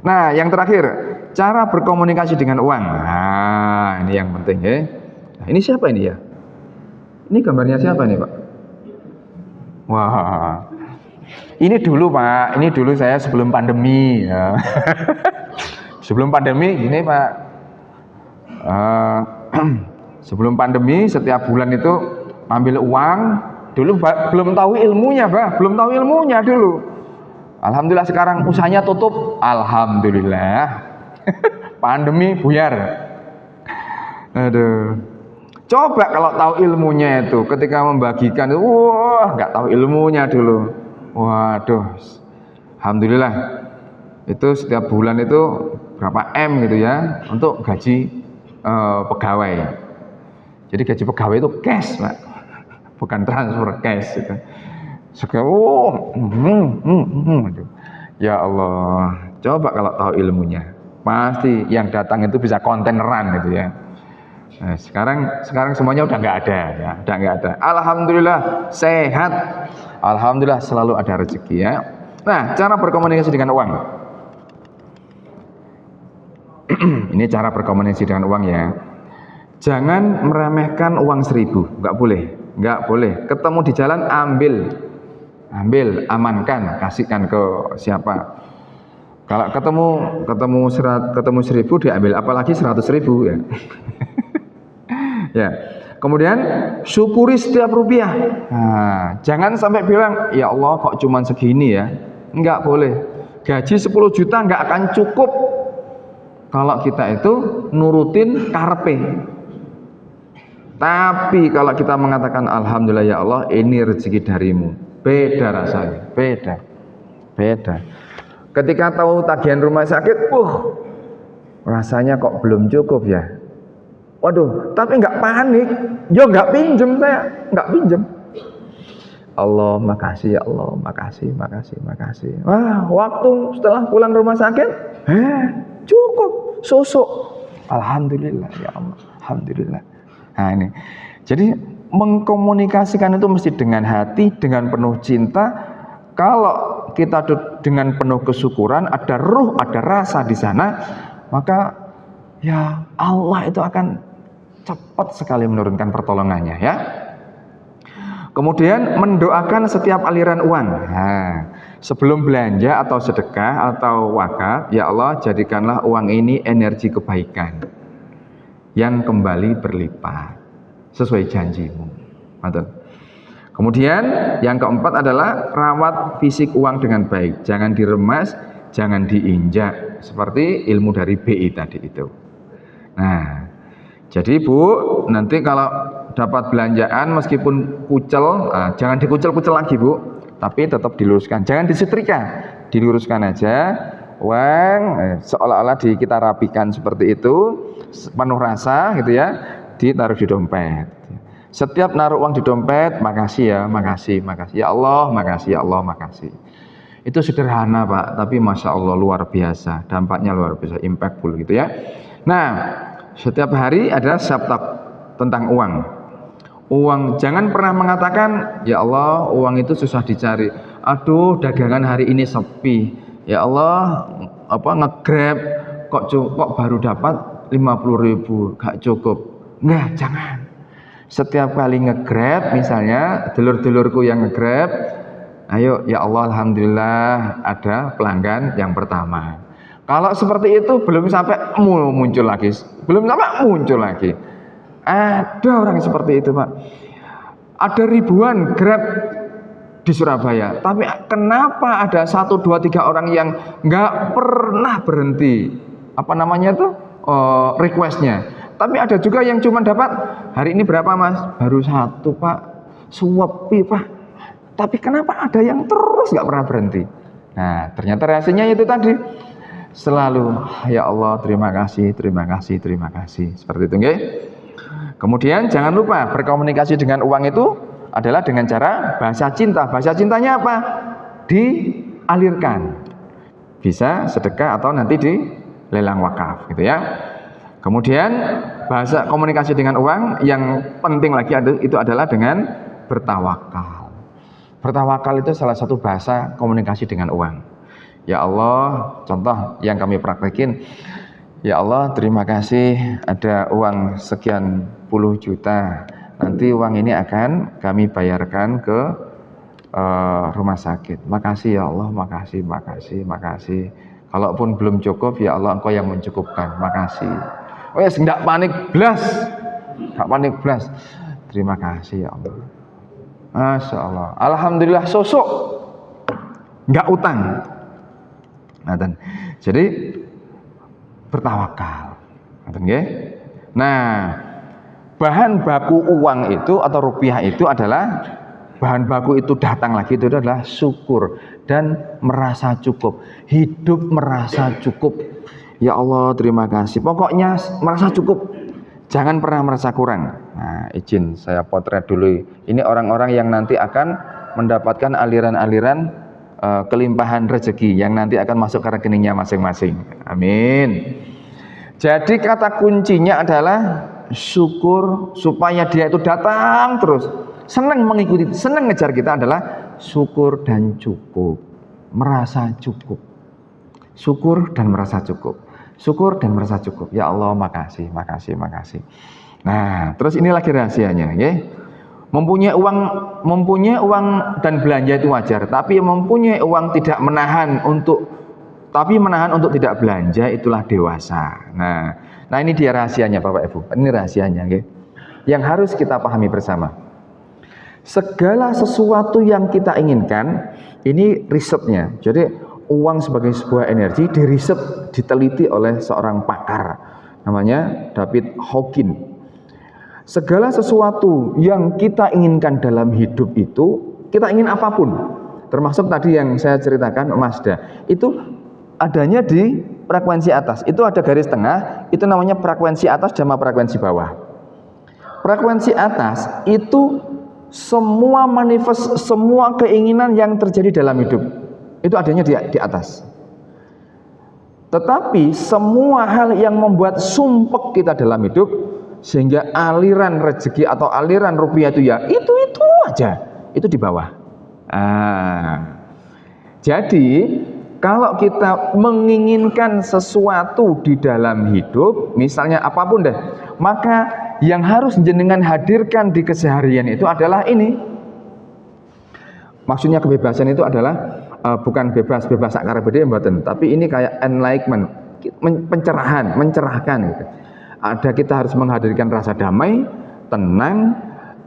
Nah, yang terakhir, cara berkomunikasi dengan uang. Nah, ini yang penting ya. Nah, ini siapa ini ya? Ini gambarnya siapa nih Pak? Wah, ini dulu Pak, ini dulu saya sebelum pandemi ya. Sebelum pandemi ini Pak, sebelum pandemi setiap bulan itu ambil uang. Dulu belum tahu ilmunya Pak, dulu. Alhamdulillah sekarang usahanya tutup, alhamdulillah. Pandemi buyar. Aduh. Coba kalau tahu ilmunya itu, ketika membagikan itu, nggak tahu ilmunya dulu. Waduh, alhamdulillah. Itu setiap bulan itu berapa M gitu ya, untuk gaji pegawai. Jadi gaji pegawai itu cash Pak. bukan transfer cash gitu. Ya Allah, coba kalau tahu ilmunya, pasti yang datang itu bisa konteneran gitu ya. Nah, sekarang semuanya udah nggak ada ya, udah nggak ada. Alhamdulillah sehat, alhamdulillah selalu ada rezeki ya. Nah, cara berkomunikasi dengan uang. Ini cara berkomunikasi dengan uang ya. Jangan meremehkan uang 1.000, nggak boleh, nggak boleh. Ketemu di jalan ambil, amankan, kasihkan ke siapa. Kalau ketemu 1.000 diambil, apalagi 100.000 ya. Ya. Kemudian syukuri setiap rupiah. Nah, jangan sampai bilang, ya Allah kok cuman segini ya. Enggak boleh. Gaji 10 juta enggak akan cukup kalau kita itu nurutin karepe. Tapi kalau kita mengatakan alhamdulillah ya Allah, ini rezeki darimu, beda rasanya, beda. Ketika tahu tagihan rumah sakit, rasanya kok belum cukup ya. Waduh, tapi nggak panik, yo nggak pinjem saya, nggak pinjem. Allah makasih ya Allah, makasih. Wah, waktu setelah pulang rumah sakit, cukup, susuk. Alhamdulillah ya Allah, alhamdulillah. Nah ini, jadi mengkomunikasikan itu mesti dengan hati, dengan penuh cinta. Kalau kita dengan penuh kesyukuran, ada ruh, ada rasa di sana, maka ya Allah itu akan cepat sekali menurunkan pertolongannya ya. Kemudian mendoakan setiap aliran uang. Nah, sebelum belanja atau sedekah atau wakaf, ya Allah jadikanlah uang ini energi kebaikan yang kembali berlipat sesuai janjimu. Kemudian yang keempat adalah rawat fisik uang dengan baik. Jangan diremas, jangan diinjak, seperti ilmu dari BI tadi itu. Nah, jadi Bu, nanti kalau dapat belanjaan meskipun kucel, jangan dikucel-kucel lagi Bu, tapi tetap diluruskan. Jangan disetrika, diluruskan aja. Uang seolah-olah kita rapikan seperti itu, penuh rasa gitu ya, ditaruh di dompet. Setiap naruh uang di dompet, makasih ya, makasih. Ya Allah, makasih ya Allah, makasih. Itu sederhana Pak, tapi Masya Allah luar biasa, dampaknya luar biasa, impactful gitu ya. Nah, setiap hari ada sabta tentang uang. Jangan pernah mengatakan, ya Allah uang itu susah dicari. Aduh, dagangan hari ini sepi. Ya Allah, nge-grab kok baru dapat 50.000, gak cukup. Enggak, jangan. Setiap kali nge-grab, misalnya dulur-dulurku yang nge-grab, ayo ya Allah alhamdulillah ada pelanggan yang pertama. Kalau seperti itu belum sampai muncul lagi. Ada orang seperti itu Pak. Ada ribuan Grab di Surabaya, tapi kenapa ada 1, 2, 3 orang yang nggak pernah berhenti requestnya. Tapi ada juga yang cuma dapat hari ini berapa Mas? Baru 1 Pak, suwepi Pak. Tapi kenapa ada yang terus nggak pernah berhenti? Nah ternyata rahasianya itu tadi, selalu ya Allah terima kasih seperti itu nggih. Kemudian jangan lupa berkomunikasi dengan uang itu adalah dengan cara bahasa cinta. Bahasa cintanya apa? Dialirkan, bisa sedekah atau nanti di lelang wakaf gitu ya. Kemudian bahasa komunikasi dengan uang yang penting lagi itu adalah dengan bertawakal. Bertawakal itu salah satu bahasa komunikasi dengan uang. Ya Allah, contoh yang kami praktekin, ya Allah terima kasih ada uang sekian puluh juta, nanti uang ini akan kami bayarkan ke rumah sakit. Makasih ya Allah, makasih. Kalaupun belum cukup, ya Allah Engkau yang mencukupkan, makasih. Wes enggak panik blas. Terima kasih ya Allah. Masya Allah. Alhamdulillah sosok. Enggak utang. Jadi bertawakal. Nah, bahan baku uang itu atau rupiah itu adalah bahan baku itu datang lagi itu adalah syukur dan merasa cukup. Hidup merasa cukup. Ya Allah terima kasih. Pokoknya merasa cukup. Jangan pernah merasa kurang. Nah, izin saya potret dulu. Ini orang-orang yang nanti akan mendapatkan aliran-aliran kelimpahan rezeki yang nanti akan masuk ke rekeningnya masing-masing. Amin. Jadi kata kuncinya adalah syukur, supaya dia itu datang terus. Senang mengikuti, senang ngejar kita adalah syukur dan cukup. Merasa cukup. Syukur dan merasa cukup. Syukur dan merasa cukup. Ya Allah, makasih, makasih, makasih. Nah, terus ini lagi rahasianya, ya. Mempunyai uang dan belanja itu wajar, tapi mempunyai uang tidak menahan untuk tidak belanja, itulah dewasa. Nah ini dia rahasianya Bapak Ibu. Ini rahasianya, ya. Yang harus kita pahami bersama. Segala sesuatu yang kita inginkan, ini risetnya. Jadi uang sebagai sebuah energi diriset, diteliti oleh seorang pakar, namanya David Hawkins. Segala sesuatu yang kita inginkan dalam hidup itu, kita ingin apapun, termasuk tadi yang saya ceritakan Mazda, itu adanya di frekuensi atas. Itu ada garis tengah, itu namanya frekuensi atas sama frekuensi bawah. Frekuensi atas itu semua manifest, semua keinginan yang terjadi dalam hidup itu adanya di atas. Tetapi semua hal yang membuat sumpek kita dalam hidup, sehingga aliran rezeki atau aliran rupiah itu ya itu aja, itu di bawah. Jadi kalau kita menginginkan sesuatu di dalam hidup, misalnya apapun deh, maka yang harus jenengan hadirkan di keseharian itu adalah ini. Maksudnya kebebasan itu adalah bukan bebas sakar bede mboten, tapi ini kayak enlightenment, pencerahan, mencerahkan gitu. Ada, kita harus menghadirkan rasa damai, tenang,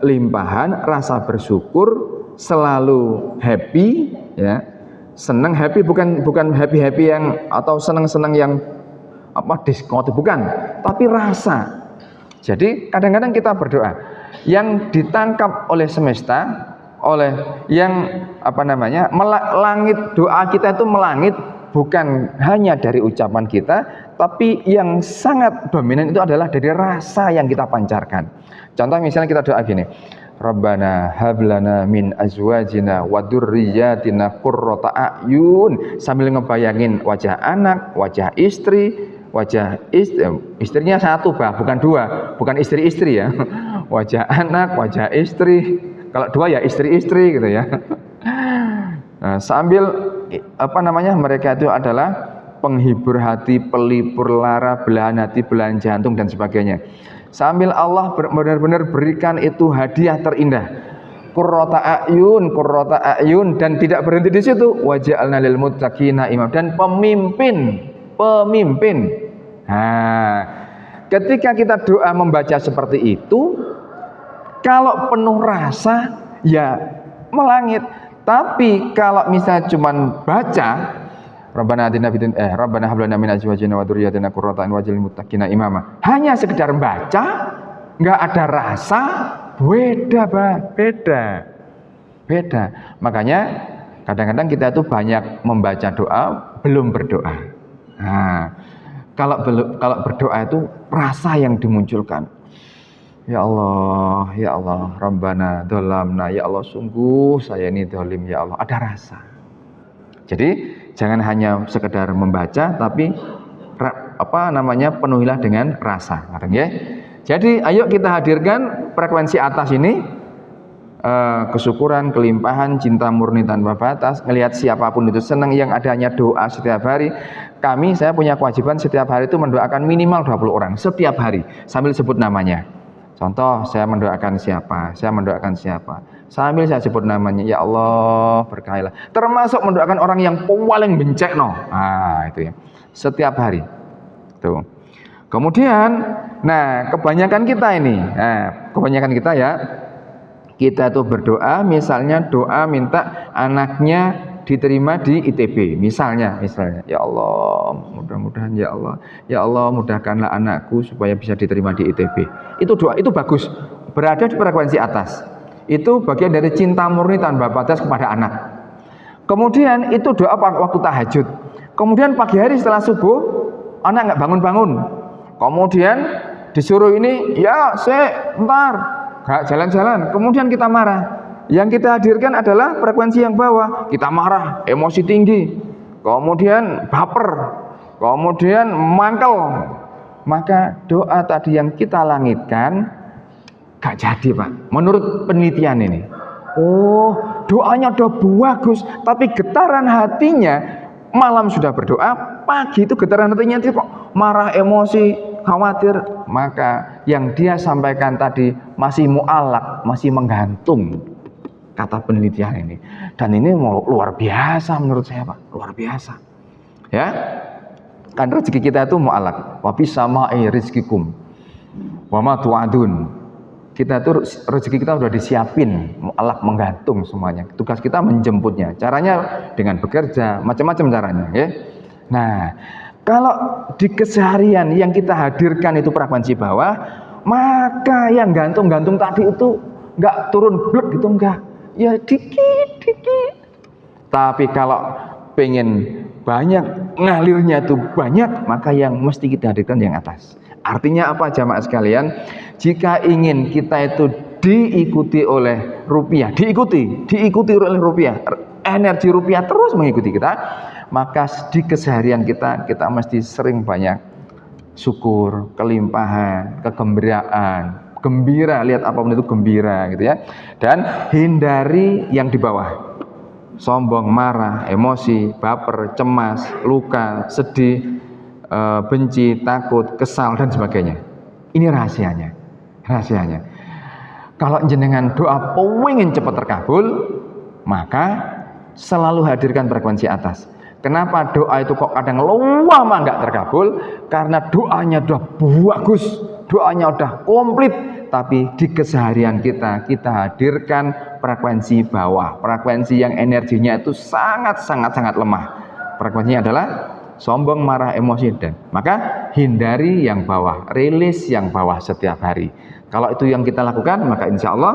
limpahan, rasa bersyukur, selalu happy, ya. Senang happy, bukan happy yang atau senang yang diskot, bukan, tapi rasa. Jadi kadang-kadang kita berdoa, yang ditangkap oleh semesta, oleh yang langit, doa kita itu melangit, bukan hanya dari ucapan kita, tapi yang sangat dominan itu adalah dari rasa yang kita pancarkan. Contoh misalnya kita doa gini, Rabbana hablana min azwajina wa dzurriyyatina qurrata a'yun, sambil ngebayangin wajah anak, wajah istri, istrinya satu bukan dua, bukan istri-istri ya. Wajah anak, wajah istri. Kalau dua ya istri-istri gitu ya. Nah, sambil mereka itu adalah penghibur hati, pelipur lara, belahan hati, belahan jantung dan sebagainya. Sambil Allah benar-benar berikan itu hadiah terindah, qurrata a'yun, dan tidak berhenti di situ, waja'alna lil muttaqina imam, dan pemimpin. Nah, ketika kita doa membaca seperti itu, kalau penuh rasa ya melangit. Tapi kalau misalnya cuman baca Rabbana atina Rabbana hab lana min azwajina wa dzurriyyatina qurrata a'yun waj'alna lil muttaqina imama, hanya sekedar baca, enggak ada rasa, beda. Makanya kadang-kadang kita itu banyak membaca doa, belum berdoa. Nah, kalau berdoa itu rasa yang dimunculkan. Ya Allah, Rabbana dzalamna, ya Allah sungguh saya ini zalim, ya Allah, ada rasa. Jadi jangan hanya sekedar membaca, tapi penuhilah dengan rasa, ya. Jadi ayo kita hadirkan frekuensi atas ini, kesyukuran, kelimpahan, cinta murni tanpa batas. Ngelihat siapapun itu senang, yang adanya doa setiap hari. Saya punya kewajiban setiap hari itu mendoakan minimal 20 orang setiap hari sambil sebut namanya. Contoh, saya mendoakan siapa, sambil saya sebut namanya, ya Allah berkahilah. Termasuk mendoakan orang yang paling bencek itu ya, setiap hari. Tuh. Kemudian, kebanyakan kita ya, kita tuh berdoa, misalnya doa minta anaknya diterima di ITB, misalnya, ya Allah mudah-mudahan, ya Allah mudahkanlah anakku supaya bisa diterima di ITB. Itu doa, itu bagus, berada di frekuensi atas. Itu bagian dari cinta murni tanpa batas kepada anak. Kemudian itu doa waktu tahajud. Kemudian pagi hari setelah subuh, anak nggak bangun-bangun. Kemudian Disuruh ini, ya ntar, gak jalan-jalan. Kemudian kita marah. Yang kita hadirkan adalah frekuensi yang bawah. Kita marah, emosi tinggi, kemudian baper, kemudian mangkel. Maka doa tadi yang kita langitkan gak jadi, Pak. Menurut penelitian ini. Oh, doanya udah bagus, tapi getaran hatinya malam sudah berdoa, pagi itu getaran hatinya itu kok marah, emosi, khawatir. Maka yang dia sampaikan tadi masih mu'allaq, masih menggantung, kata penelitian ini. Dan ini luar biasa menurut saya, Pak. Luar biasa. Ya. Kan rezeki kita itu mu'allaq. Wa bis sama'i rizqikum wa ma tu'adun. Kita itu rezeki kita sudah disiapin, mu'allaq, menggantung semuanya. Tugas kita menjemputnya. Caranya dengan bekerja, macam-macam caranya, ya. Nah, kalau di keseharian yang kita hadirkan itu frekuensi bawah, maka yang gantung-gantung tadi itu enggak turun blek gitu, enggak. Ya dikit-dikit. Tapi kalau pengen banyak, ngalirnya itu banyak, maka yang mesti kita hadirkan yang atas. Artinya apa, jamaah sekalian? Jika ingin kita itu diikuti oleh rupiah, diikuti oleh rupiah, energi rupiah terus mengikuti kita, maka di keseharian kita mesti sering banyak syukur, kelimpahan, kegembiraan. Gembira, lihat apapun itu gembira gitu ya. Dan hindari yang di bawah. Sombong, marah, emosi, baper, cemas, luka, sedih, benci, takut, kesal dan sebagainya. Ini rahasianya. Kalau jenengan doa pengen cepat terkabul, maka selalu hadirkan frekuensi atas. Kenapa doa itu kok kadang lama nggak terkabul? Karena doanya udah bagus, doanya udah komplit, tapi di keseharian kita hadirkan frekuensi bawah, frekuensi yang energinya itu sangat lemah. Frekuensinya adalah sombong, marah, emosi, dan maka hindari yang bawah, rilis yang bawah setiap hari. Kalau itu yang kita lakukan, maka insya Allah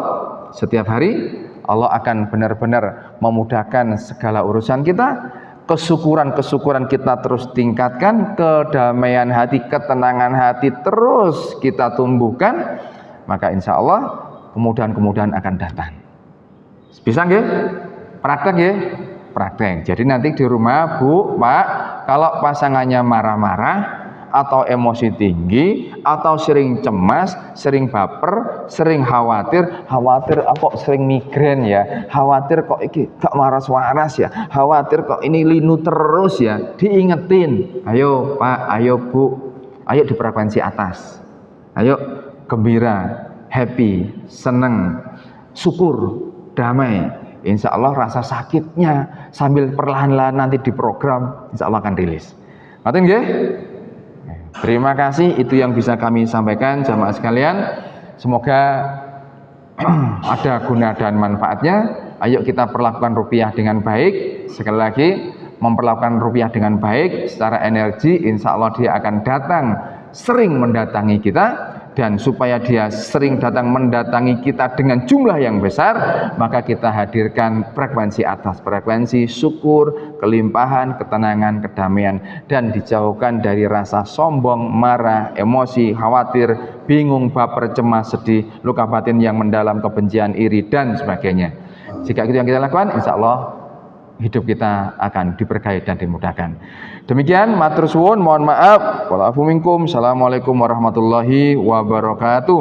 setiap hari Allah akan benar-benar memudahkan segala urusan kita. Kesyukuran kita terus tingkatkan, kedamaian hati, ketenangan hati terus kita tumbuhkan, maka insya Allah kemudahan akan datang. Bisa nggih? Praktek nggih? Praktek. Jadi nanti di rumah, Bu, Pak, kalau pasangannya marah-marah atau emosi tinggi atau sering cemas, sering baper, sering khawatir kok sering migrain ya, khawatir kok iki gak waras-waras ya, khawatir kok ini linu terus ya, diingetin, ayo Pak, ayo Bu, ayo di frekuensi atas, ayo gembira, happy, seneng, syukur, damai. Insya Allah rasa sakitnya sambil perlahan-lahan nanti diprogram, insya Allah akan rilis. Ngerti nggih? Terima kasih, itu yang bisa kami sampaikan jamaah sekalian. Semoga ada guna dan manfaatnya. Ayo kita perlakukan rupiah dengan baik. Sekali lagi, memperlakukan rupiah dengan baik secara energi, insya Allah dia akan datang, sering mendatangi kita. Dan supaya dia sering datang mendatangi kita dengan jumlah yang besar, maka kita hadirkan frekuensi atas, frekuensi syukur, kelimpahan, ketenangan, kedamaian, dan dijauhkan dari rasa sombong, marah, emosi, khawatir, bingung, baper, cemas, sedih, luka batin yang mendalam, kebencian, iri, dan sebagainya. Jika itu yang kita lakukan, insya Allah hidup kita akan diberkahi dan dimudahkan. Demikian, matur suwun, mohon maaf. Wa'alaikum. Assalamualaikum warahmatullahi wabarakatuh.